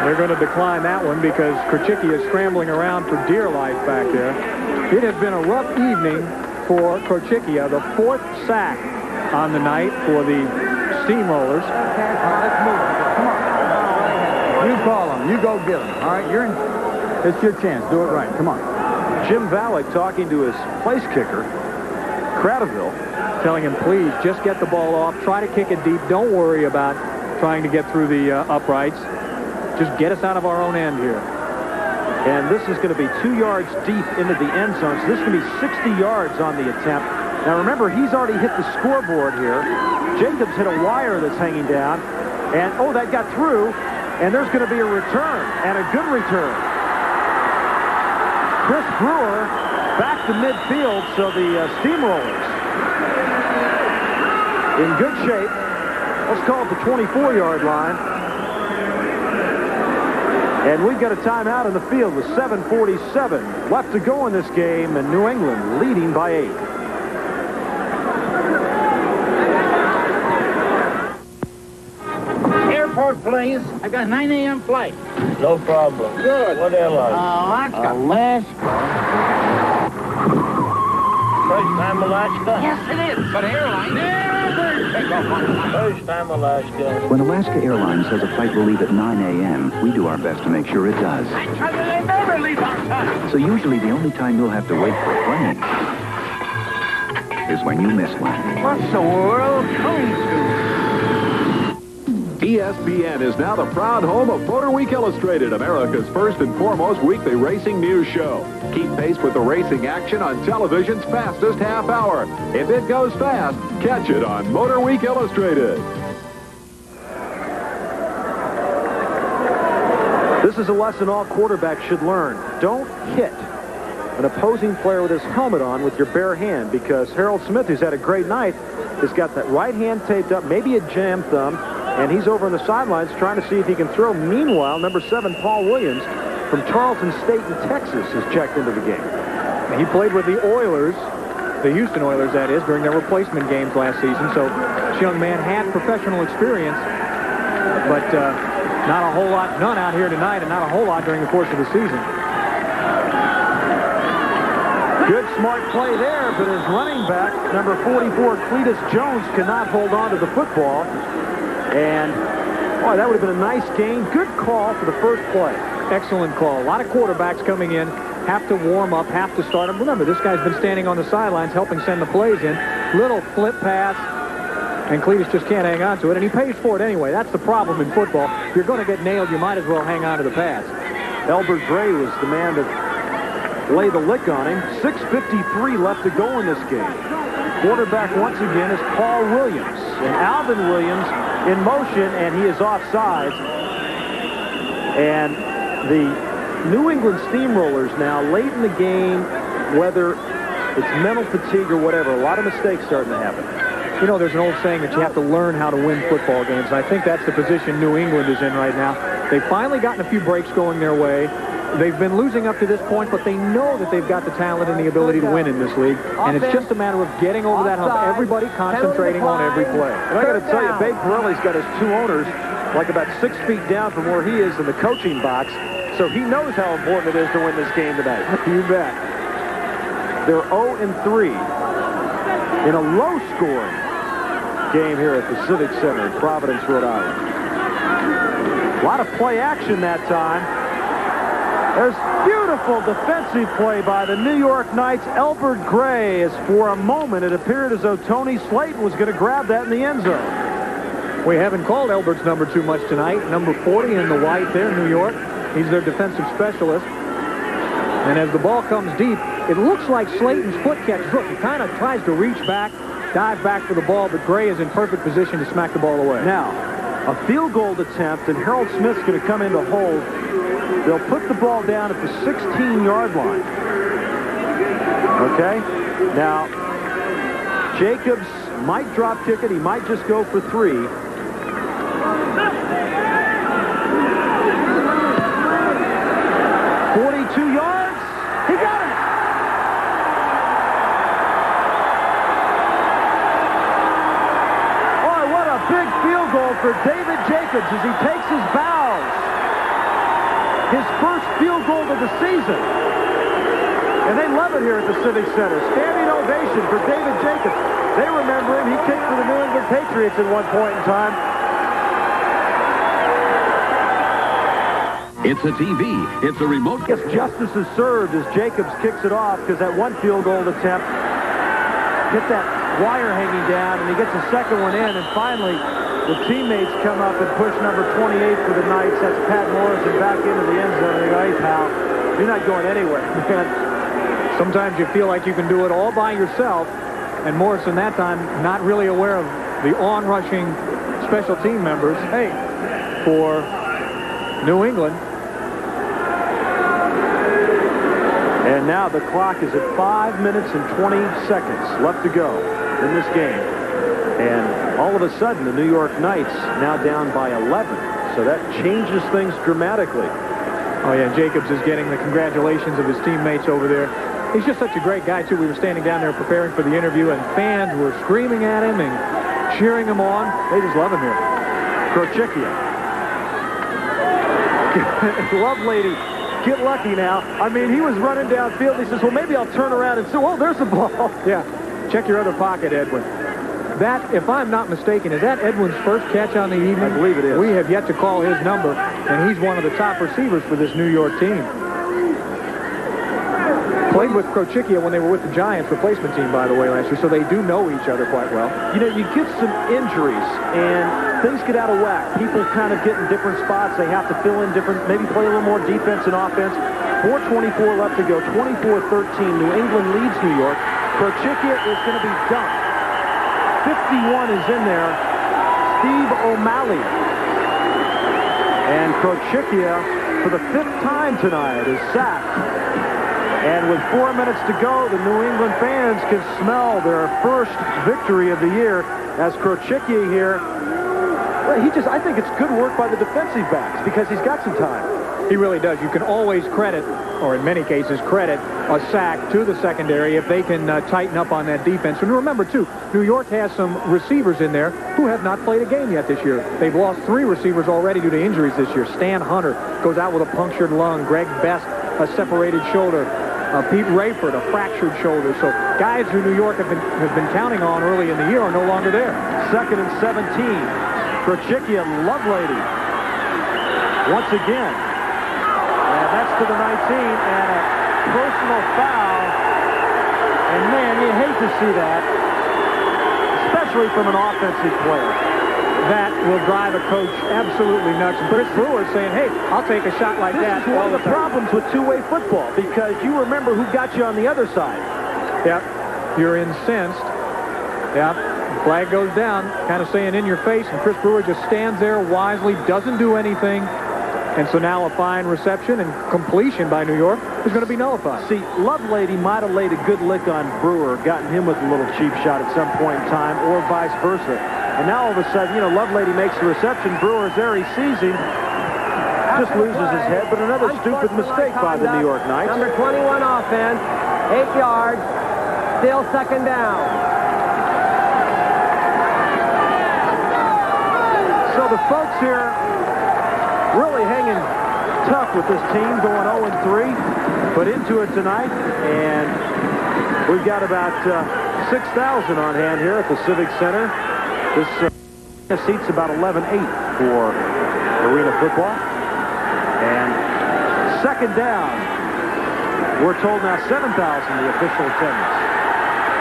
They're going to decline that one because Krochickia is scrambling around for dear life back there. It has been a rough evening for Krochickia, the 4th sack on the night for the Steamrollers. Let's move it. Come on. You call him. You go get him. All right, it's your chance. Do it right. Come on. Jim Valek talking to his place kicker, Cradaville, telling him, please, just get the ball off. Try to kick it deep. Don't worry about trying to get through the uprights. Just get us out of our own end here. And this is going to be 2 yards deep into the end zone, so this is going to be 60 yards on the attempt. Now, remember, he's already hit the scoreboard here. Jacobs hit a wire that's hanging down, and, oh, that got through, and there's going to be a return, and a good return. Chris Brewer back to midfield, so the Steamrollers in good shape. Let's call it the 24-yard line. And we've got a timeout in the field with 7:47 left to go in this game, and New England leading by 8. Airport, please. I've got a 9 a.m. flight. No problem. Good. What airline? Alaska. First time Alaska? Yes, it is. But airline never take off on time. First time Alaska. When Alaska Airlines says a flight will leave at 9 a.m., we do our best to make sure it does. I tell you, they never leave on time. So usually the only time you'll have to wait for a plane is when you miss one. What's the world coming to? ESPN is now the proud home of Motor Week Illustrated, America's first and foremost weekly racing news show. Keep pace with the racing action on television's fastest half hour. If it goes fast, catch it on Motor Week Illustrated. This is a lesson all quarterbacks should learn. Don't hit an opposing player with his helmet on with your bare hand, because Harold Smith, who's had a great night, has got that right hand taped up, maybe a jam thumb, and he's over on the sidelines trying to see if he can throw. Meanwhile, number 7, Paul Williams from Tarleton State in Texas has checked into the game. He played with the Oilers, the Houston Oilers, that is, during their replacement games last season. So this young man had professional experience, but not a whole lot, none out here tonight, and not a whole lot during the course of the season. Good, smart play there, but his running back, number 44, Cletus Jones, cannot hold on to the football. And, boy, that would have been a nice gain. Good call for the first play. Excellent call. A lot of quarterbacks coming in have to warm up, have to start them. Remember, this guy's been standing on the sidelines helping send the plays in. Little flip pass, and Cletus just can't hang on to it, and he pays for it anyway. That's the problem in football. If you're going to get nailed, you might as well hang on to the pass. Elbert Gray was the man that lay the lick on him. 6:53 left to go in this game. Quarterback once again is Paul Williams. And Alvin Williams in motion, and he is offsides. And the New England Steamrollers now, late in the game, whether it's mental fatigue or whatever, a lot of mistakes starting to happen. You know, there's an old saying that you have to learn how to win football games. And I think that's the position New England is in right now. They've finally gotten a few breaks going their way. They've been losing up to this point, but they know that they've got the talent and the ability to win in this league. And it's just a matter of getting over that hump. Everybody concentrating on every play. And I got to tell you, Babe Pirelli's got his 2 owners like about 6 feet down from where he is in the coaching box. So he knows how important it is to win this game tonight. You bet. They're 0-3 in a low-scoring game here at the Civic Center in Providence, Rhode Island. A lot of play action that time. There's beautiful defensive play by the New York Knights. Elbert Gray, as for a moment it appeared as though Tony Slayton was going to grab that in the end zone. We haven't called Elbert's number too much tonight. Number 40 in the white there, New York. He's their defensive specialist. And as the ball comes deep, it looks like Slayton's foot catch. Look, he kind of tries to reach back, dive back for the ball, but Gray is in perfect position to smack the ball away. Now, a field goal attempt, and Harold Smith's going to come in to hold. They'll put the ball down at the 16-yard line. Okay? Now, Jacobs might drop kick it. He might just go for 3. 42 yards. He got it. Boy, what a big field goal for David Jacobs as he takes his bows. His first field goal of the season. And they love it here at the Civic Center. Standing ovation for David Jacobs. They remember him. He kicked for the New England Patriots at one point in time. It's a TV. It's a remote. Yes, justice is served as Jacobs kicks it off, because that one field goal attempt hit that wire hanging down, and he gets a second one in, and finally the teammates come up and push number 28 for the Knights. That's Pat Morrison back into the end zone. They go, hey, pal, you're not going anywhere. Sometimes you feel like you can do it all by yourself, and Morrison that time not really aware of the on-rushing special team members. Hey, for New England. And now the clock is at 5 minutes and 20 seconds left to go in this game. And all of a sudden, the New York Knights now down by 11. So that changes things dramatically. Oh, yeah, Jacobs is getting the congratulations of his teammates over there. He's just such a great guy, too. We were standing down there preparing for the interview, and fans were screaming at him and cheering him on. They just love him here. Krochickia. Love lady. Get lucky now. I mean, he was running downfield. He says, well, maybe I'll turn around and see. Oh, there's the ball. Yeah. Check your other pocket, Edwin. That, if I'm not mistaken, is that Edwin's first catch on the evening? I believe it is. We have yet to call his number, and he's one of the top receivers for this New York team. Played with Krochickia when they were with the Giants replacement team, by the way, last year, so they do know each other quite well. You know, you get some injuries, and things get out of whack. People kind of get in different spots. They have to fill in different, maybe play a little more defense and offense. 4:24 left to go, 24-13. New England leads New York. Krochickia is going to be dumped. 51 is in there. Steve O'Malley. And Krochickia, for the 5th time tonight, is sacked. And with 4 minutes to go, the New England fans can smell their first victory of the year as Krochickia here. Well, I think it's good work by the defensive backs because he's got some time. He really does. You can always credit, or in many cases credit, a sack to the secondary if they can tighten up on that defense. And remember, too, New York has some receivers in there who have not played a game yet this year. They've lost 3 receivers already due to injuries this year. Stan Hunter goes out with a punctured lung. Greg Best, a separated shoulder. Pete Rayford, a fractured shoulder. So guys who New York have been counting on early in the year are no longer there. 2nd and 17. Krochickia, Lovelady. Once again. And that's to the 19. And a personal foul. And, man, you hate to see that. Especially from an offensive player. That will drive a coach absolutely nuts. And Chris Brewer saying, hey, I'll take a shot like that. This is one of the problems with two-way football because you remember who got you on the other side. Yep. You're incensed. Yep. Flag goes down, kind of saying in your face, and Chris Brewer just stands there wisely, doesn't do anything. And so now a fine reception and completion by New York is going to be nullified. See, Lovelady might have laid a good lick on Brewer, gotten him with a little cheap shot at some point in time, or vice versa. And now all of a sudden, you know, Lovelady makes the reception. Brewer's there. He sees him. Just loses his head. But another stupid mistake by the New York Knights. Number 21 offense. 8 yards. Still 2nd down. So the folks here really hanging tough with this team going 0-3. But into it tonight. And we've got about 6,000 on hand here at the Civic Center. This seats about 11,800 for arena football. And 2nd down. We're told now 7,000 the official attendance.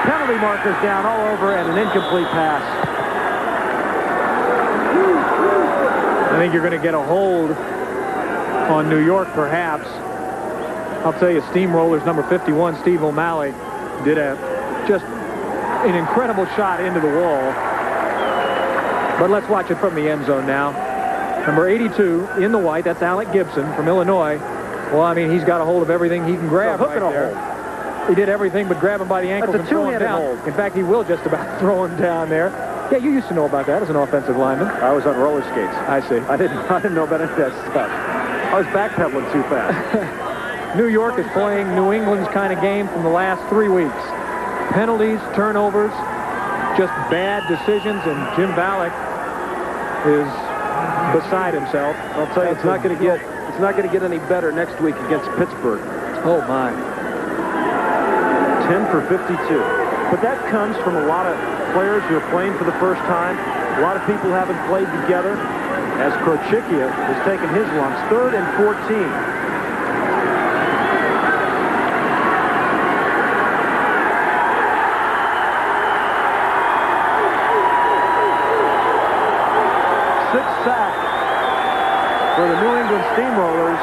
Penalty markers down all over and an incomplete pass. I think you're going to get a hold on New York, perhaps. I'll tell you, Steamrollers number 51, Steve O'Malley, did just an incredible shot into the wall. But let's watch it from the end zone now. Number 82 in the white, that's Alec Gibson from Illinois. Well, I mean, he's got a hold of everything he can grab right there. He did everything but grab him by the ankles and throw him down. Hold. In fact, he will just about throw him down there. Yeah, you used to know about that as an offensive lineman. I was on roller skates. I see. I didn't know about any of that stuff. I was backpedaling too fast. New York is playing New England's kind of game from the last 3 weeks. Penalties, turnovers, just bad decisions, and Jim Ballack is beside himself. I'll tell you, it's not going to get any better next week against Pittsburgh. Oh my. 10 for 52. But that comes from a lot of players who are playing for the first time. A lot of people haven't played together. As Krochickia has taken his lumps. 3rd and 14. Sack for the New England Steamrollers.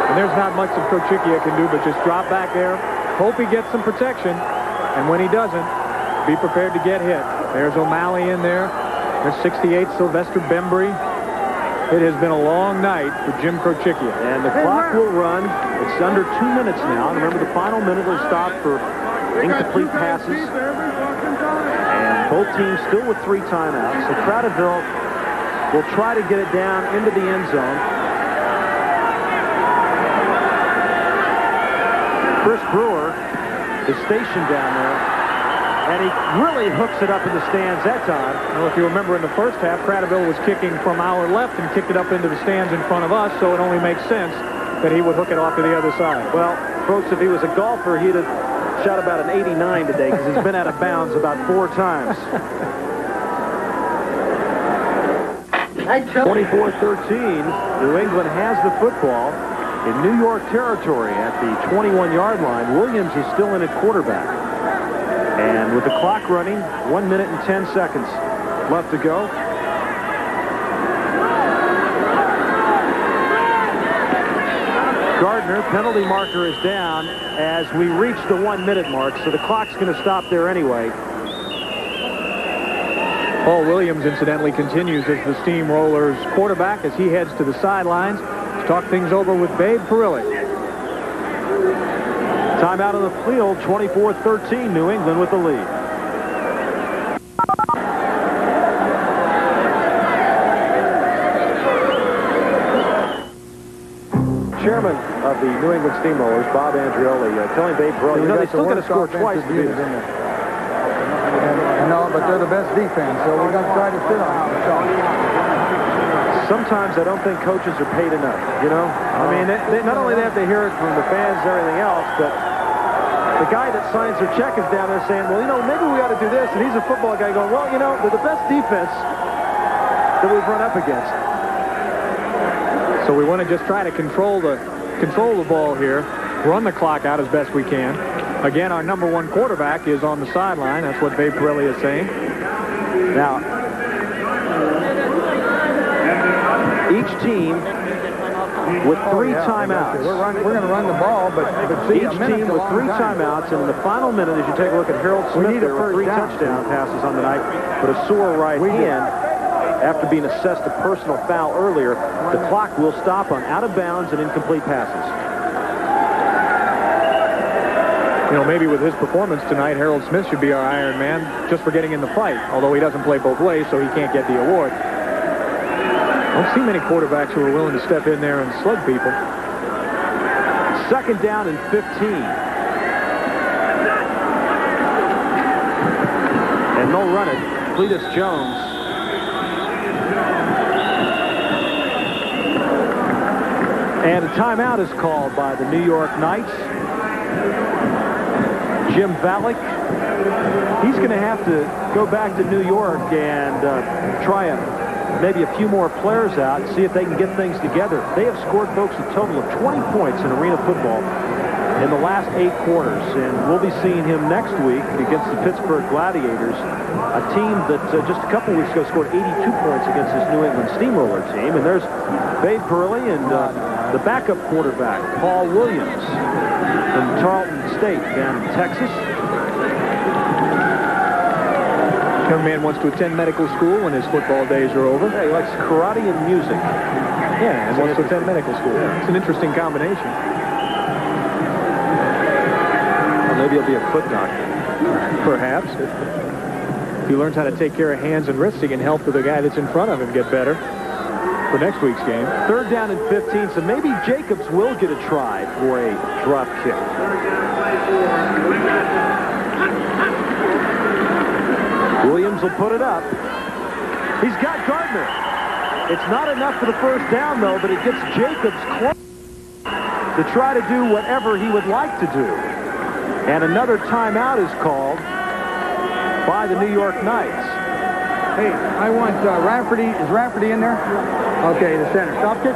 And there's not much that Krochickia can do but just drop back there, hope he gets some protection, and when he doesn't, be prepared to get hit. There's O'Malley in there. There's 68, Sylvester Bembry. It has been a long night for Jim Krochickia. And the clock will run. It's under 2 minutes now. And remember, the final minute will stop for incomplete passes. Both teams still with 3 timeouts. So Cradaville will try to get it down into the end zone. Chris Brewer is stationed down there. And he really hooks it up in the stands that time. Well, if you remember in the first half, Cradaville was kicking from our left and kicked it up into the stands in front of us, so it only makes sense that he would hook it off to the other side. Well, folks, if he was a golfer, he'd have shot about an 89 today because he's been out of bounds about 4 times. 24-13. New England has the football in New York territory at the 21-yard line. Williams is still in at quarterback. And with the clock running, 1 minute and 10 seconds left to go. Gardner, penalty marker is down as we reach the 1 minute mark, so the clock's going to stop there anyway. Paul Williams, incidentally, continues as the Steamrollers quarterback as he heads to the sidelines to talk things over with Babe Perilli. Timeout on the field, 24-13, New England with the lead. Chairman of the New England Steamrollers, Bob Andreoli, telling Babe Perilli, they still got to score twice to beat us. No, but they're the best defense, so we're going to try to sit on them. Sometimes I don't think coaches are paid enough, you know? I mean, not only they have to hear it from the fans and everything else, but the guy that signs their check is down there saying, well, you know, maybe we ought to do this, and he's a football guy going, well, you know, they're the best defense that we've run up against. So we want to just try to control the ball here, run the clock out as best we can. Again, our number one quarterback is on the sideline. That's what Babe Perilli is saying. Now, each team with 3 timeouts. We're going to run the ball, but see, each team with 3 timeouts, and in the final minute, as you take a look at Harold Smith, there were 3 touchdown passes on the night, but a sore right hand after being assessed a personal foul earlier. The clock will stop on out of bounds and incomplete passes. You know, maybe with his performance tonight, Harold Smith should be our Iron Man just for getting in the fight, although he doesn't play both ways, so he can't get the award. I don't see many quarterbacks who are willing to step in there and slug people. 2nd down and 15. And they'll run it. Cletus Jones. And a timeout is called by the New York Knights. Jim Valek, he's going to have to go back to New York and try maybe a few more players out and see if they can get things together. They have scored, folks, a total of 20 points in arena football in the last 8 quarters, and we'll be seeing him next week against the Pittsburgh Gladiators, a team that just a couple weeks ago scored 82 points against this New England Steamroller team. And there's Babe Perilli and the backup quarterback, Paul Williams, from Tarleton State down in Texas. Young man wants to attend medical school when his football days are over. Yeah, he likes karate and music. Yeah, and wants to attend medical school. Yeah. It's an interesting combination. Well, maybe he'll be a foot doctor. Perhaps. If he learns how to take care of hands and wrists, he can help the guy that's in front of him get better for next week's game. 3rd down and 15, so maybe Jacobs will get a try for a drop kick. Williams will put it up. He's got Gardner. It's not enough for the 1st down, though, but it gets Jacobs close to try to do whatever he would like to do. And another timeout is called by the New York Knights. Hey, I want Rafferty. Is Rafferty in there? Okay, the center. Stop kick.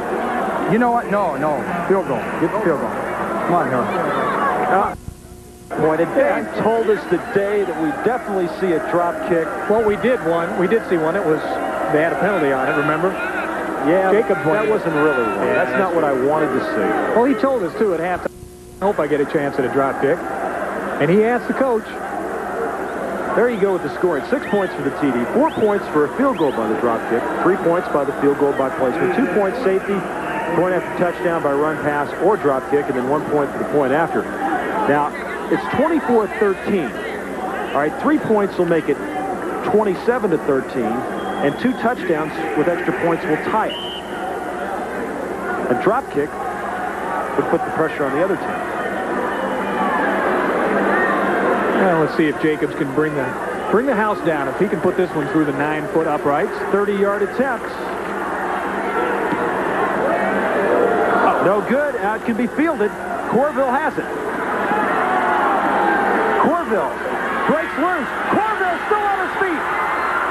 You know what? No. Field goal. Get the field goal. Come on, Harold. And Dave told us today that we definitely see a drop kick. Well, we did see one. It was, they had a penalty on it, remember? Yeah, Jacobs that wasn't really one. Yeah, that's not what I wanted to see. Well, he told us, too, at halftime, I hope I get a chance at a drop kick. And he asked the coach. There you go with the scoring. 6 points for the TD, 4 points for a field goal by the drop kick, 3 points by the field goal by placement, 2 points safety, point after touchdown by run, pass, or drop kick, and then 1 point for the point after. Now, it's 24-13. All right, 3 points will make it 27-13, and 2 touchdowns with extra points will tie it. A drop kick would put the pressure on the other team. Well, let's see if Jacobs can bring the house down. If he can put this one through the 9-foot uprights. 30-yard attempts. No good. Now it can be fielded. Corville has it. Corville breaks loose. Corville still on his feet.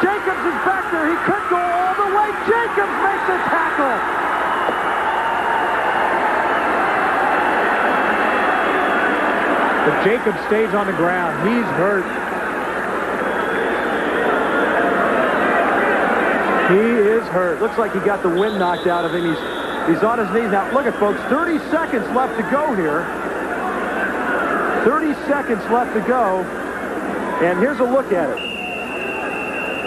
Jacobs is back there. He could go all the way. Jacobs makes a tackle. But Jacobs stays on the ground. He's hurt. He is hurt. Looks like he got the wind knocked out of him. He's on his knees. Now, look at, folks, 30 seconds left to go here. 30 seconds left to go. And here's a look at it.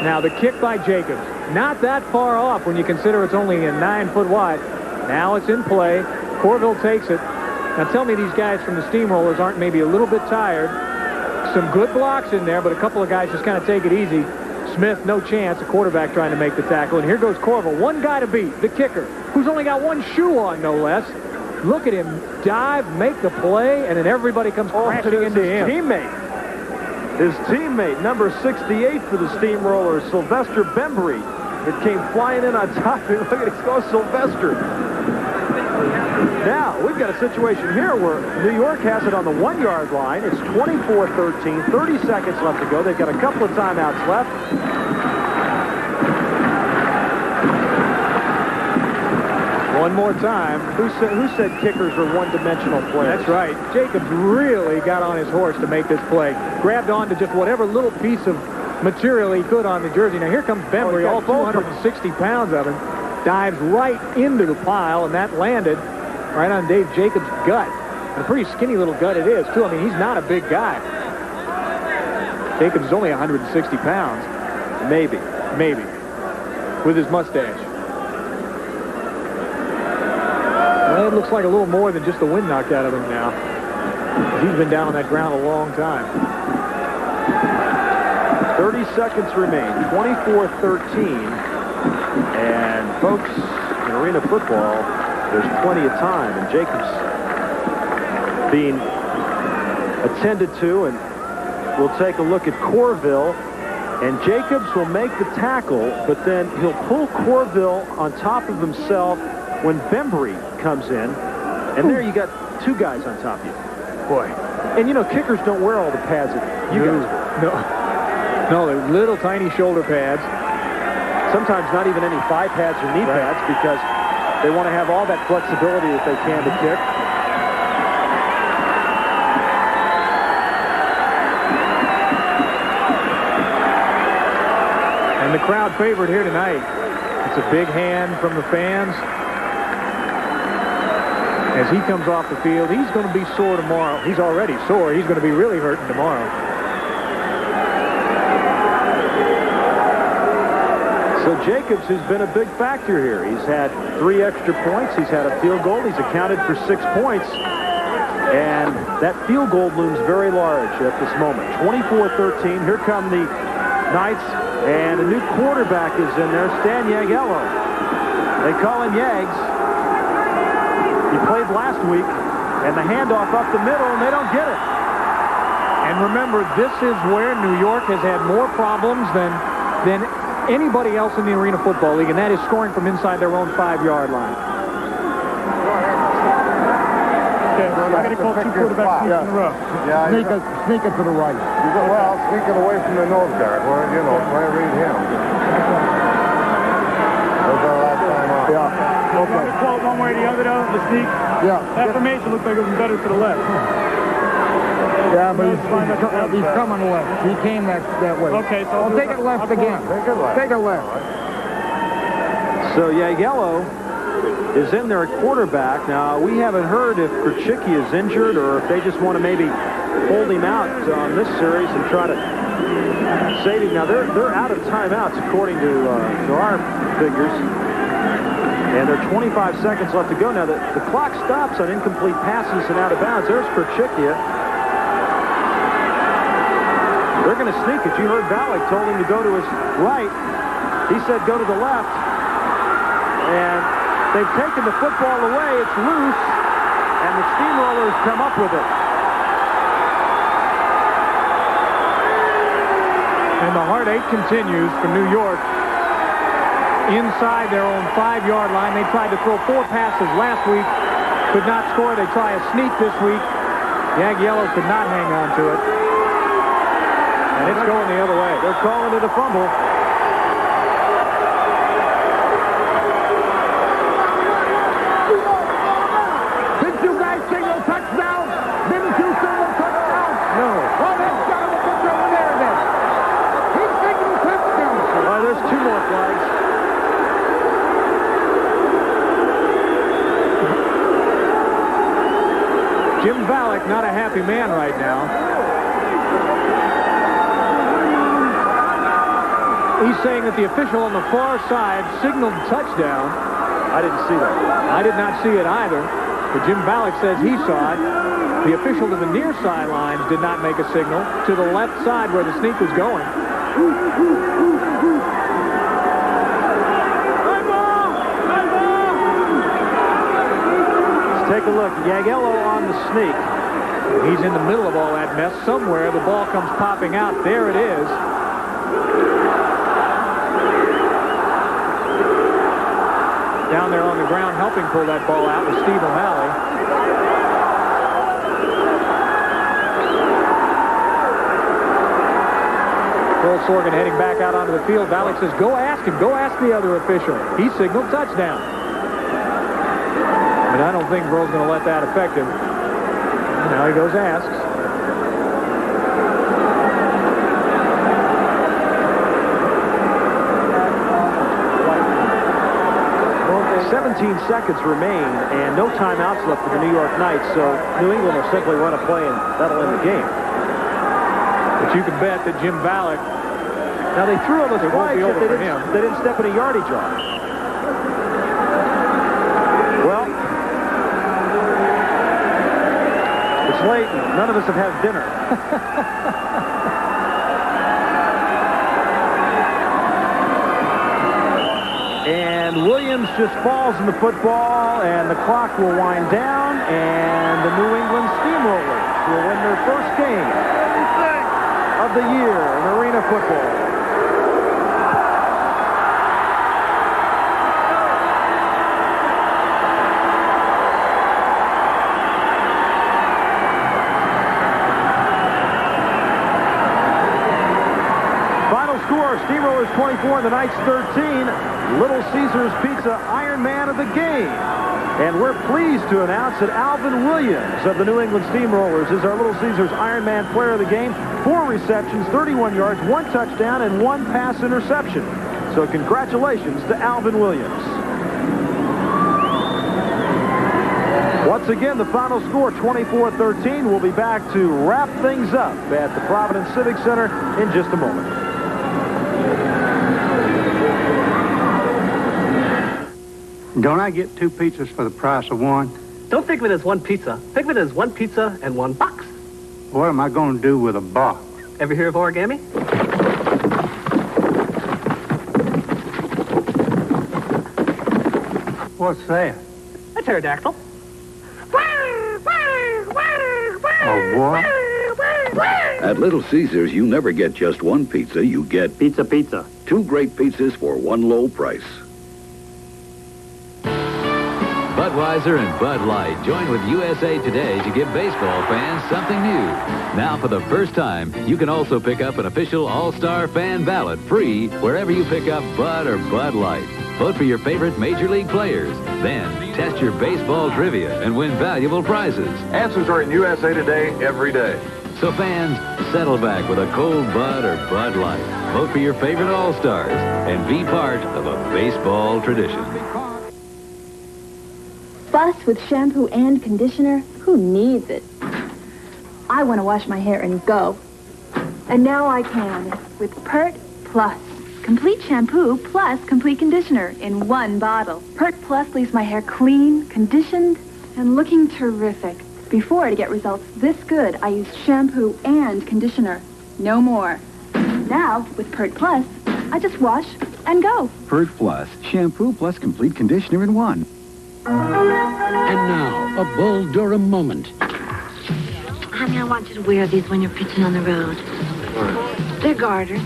Now, the kick by Jacobs. Not that far off when you consider it's only a 9 foot wide. Now it's in play. Corville takes it. Now, tell me these guys from the Steamrollers aren't maybe a little bit tired. Some good blocks in there, but a couple of guys just kind of take it easy. Smith, no chance. The quarterback trying to make the tackle. And here goes Corville. One guy to beat, the kicker, who's only got one shoe on, no less. Look at him dive, make the play, and then everybody comes crashing into him. His teammate, number 68 for the Steamrollers, Sylvester Bembry, that came flying in on top of him. Look at it, go Sylvester. Now, we've got a situation here where New York has it on the 1 yard line. It's 24-13, 30 seconds left to go. They've got a couple of timeouts left. One more time. Who said kickers are one-dimensional players? That's right. Jacobs really got on his horse to make this play. Grabbed on to just whatever little piece of material he could on the jersey. Now here comes Bembry, all 260 pounds of him. Dives right into the pile, and that landed right on Dave Jacobs' gut. And a pretty skinny little gut it is, too. I mean, he's not a big guy. Jacobs is only 160 pounds. Maybe. With his mustache. Well, it looks like a little more than just the wind knocked out of him now. He's been down on that ground a long time. 30 seconds remain. 24-13. And, folks, in arena football, there's plenty of time. And Jacobs being attended to. And we'll take a look at Corville. And Jacobs will make the tackle, but then he'll pull Corville on top of himself when Bembry comes in. And there you got two guys on top of you. Boy. And, you know, kickers don't wear all the pads that you guys wear. No, they're little tiny shoulder pads. Sometimes not even any thigh pads or knee pads because they want to have all that flexibility that they can to kick. And the crowd favorite here tonight. It's a big hand from the fans. As he comes off the field, he's going to be sore tomorrow. He's already sore. He's going to be really hurting tomorrow. So Jacobs has been a big factor here. He's had 3 extra points. He's had a field goal. He's accounted for 6 points. And that field goal looms very large at this moment. 24-13. Here come the Knights. And a new quarterback is in there, Stan Yagello. They call him Yags. He played last week. And the handoff up the middle, and they don't get it. And remember, this is where New York has had more problems than anybody else in the Arena Football League, and that is scoring from inside their own 5-yard line. Okay, I'm going to call 2 quarterbacks in a row. Yeah, Sneak it to the right. Well, sneak it away from the nose guard. Well, you know, try to read him. That's our last time out. Yeah. Okay. You call it one way or the other, though, the sneak? Yeah. That formation looks like it was better to the left. Yeah, but he's coming left. He came that way. Okay, so I'll take it left again. Take it left. So Yagello is in there at quarterback. Now, we haven't heard if Krachicki is injured or if they just want to maybe hold him out on this series and try to save him. Now, they're out of timeouts according to our figures. And there are 25 seconds left to go. Now, the clock stops on incomplete passes and out of bounds. There's Krachicki. They're going to sneak it. You heard Ballack told him to go to his right. He said go to the left. And they've taken the football away. It's loose. And the Steamrollers come up with it. And the heartache continues for New York. Inside their own 5-yard line. They tried to throw 4 passes last week. Could not score. They try a sneak this week. Yagello could not hang on to it. And it's going the other way. They're calling it a fumble. happy man right now. He's saying that the official on the far side signaled touchdown. I didn't see that. I did not see it either, but Jim Ballack says he saw it. The official to the near sidelines did not make a signal. To the left side where the sneak was going. Let's take a look. Yagello on the sneak. He's in the middle of all that mess. Somewhere the ball comes popping out. There it is. Down there on the ground helping pull that ball out was Steve O'Malley. Earl Sorgan heading back out onto the field. Ballack says, go ask him. Go ask the other official. He signaled touchdown. But I don't think Burrow's going to let that affect him. Now he goes asks. 17 seconds remain and no timeouts left for the New York Knights, so New England will simply run a play and that'll end the game. But you can bet that Jim Ballack, now they threw all those flags, over for him. They didn't step in a yardage off. Well, it's late. None of us have had dinner. And Williams just falls in the football, and the clock will wind down, and the New England Steamrollers will win their first game of the year in arena football. Final score, Steamrollers 24 and the Knights 13. Little Caesars Pizza Iron Man of the game. And we're pleased to announce that Alvin Williams of the New England Steamrollers is our Little Caesars Iron Man player of the game. 4 receptions, 31 yards, 1 touchdown, and 1 pass interception. So congratulations to Alvin Williams. Once again, the final score, 24-13. We'll be back to wrap things up at the Providence Civic Center in just a moment. Don't I get 2 pizzas for the price of 1? Don't think of it as 1 pizza. Think of it as 1 pizza and 1 box. What am I going to do with a box? Ever hear of origami? What's that? A pterodactyl. A what? At Little Caesars, you never get just 1 pizza. You get pizza. 2 great pizzas for 1 low price. Budweiser and Bud Light join with USA Today to give baseball fans something new. Now, for the first time, you can also pick up an official All-Star fan ballot free wherever you pick up Bud or Bud Light. Vote for your favorite Major League players. Then, test your baseball trivia and win valuable prizes. Answers are in USA Today every day. So fans, settle back with a cold Bud or Bud Light. Vote for your favorite All-Stars and be part of a baseball tradition. Fuss with shampoo and conditioner? Who needs it? I want to wash my hair and go. And now I can with Pert Plus. Complete shampoo plus complete conditioner in 1 bottle. Pert Plus leaves my hair clean, conditioned, and looking terrific. Before, to get results this good, I used shampoo and conditioner. No more. Now, with Pert Plus, I just wash and go. Pert Plus, shampoo plus complete conditioner in 1. And now, a bold Durham moment. Honey, I want you to wear these when you're pitching on the road. They're garters.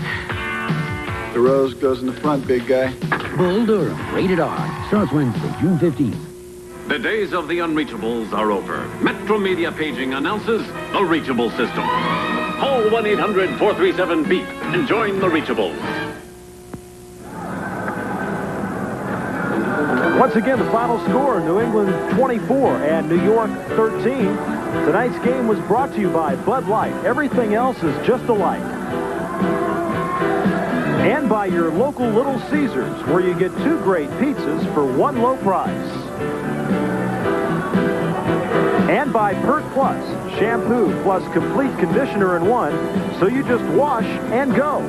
The rose goes in the front, big guy. Bull Durham, rated R. Starts Wednesday, June 15th. The days of the unreachables are over. Metro Media Paging announces the Reachable System. Call 1-800-437-BEEP and join the Reachables. Once again, the final score, New England 24 and New York 13. Tonight's game was brought to you by Bud Light. Everything else is just alike. And by your local Little Caesars, where you get 2 great pizzas for 1 low price. And by Pert Plus, shampoo plus complete conditioner in one, so you just wash and go.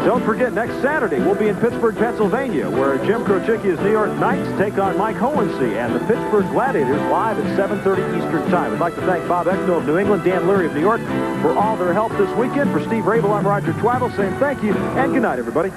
Don't forget, next Saturday, we'll be in Pittsburgh, Pennsylvania, where Jim Krochicki's New York Knights take on Mike Hohensee and the Pittsburgh Gladiators live at 7:30 Eastern Time. We'd like to thank Bob Eckno of New England, Dan Leary of New York for all their help this weekend. For Steve Rabel, I'm Roger Twaddle saying thank you and good night, everybody.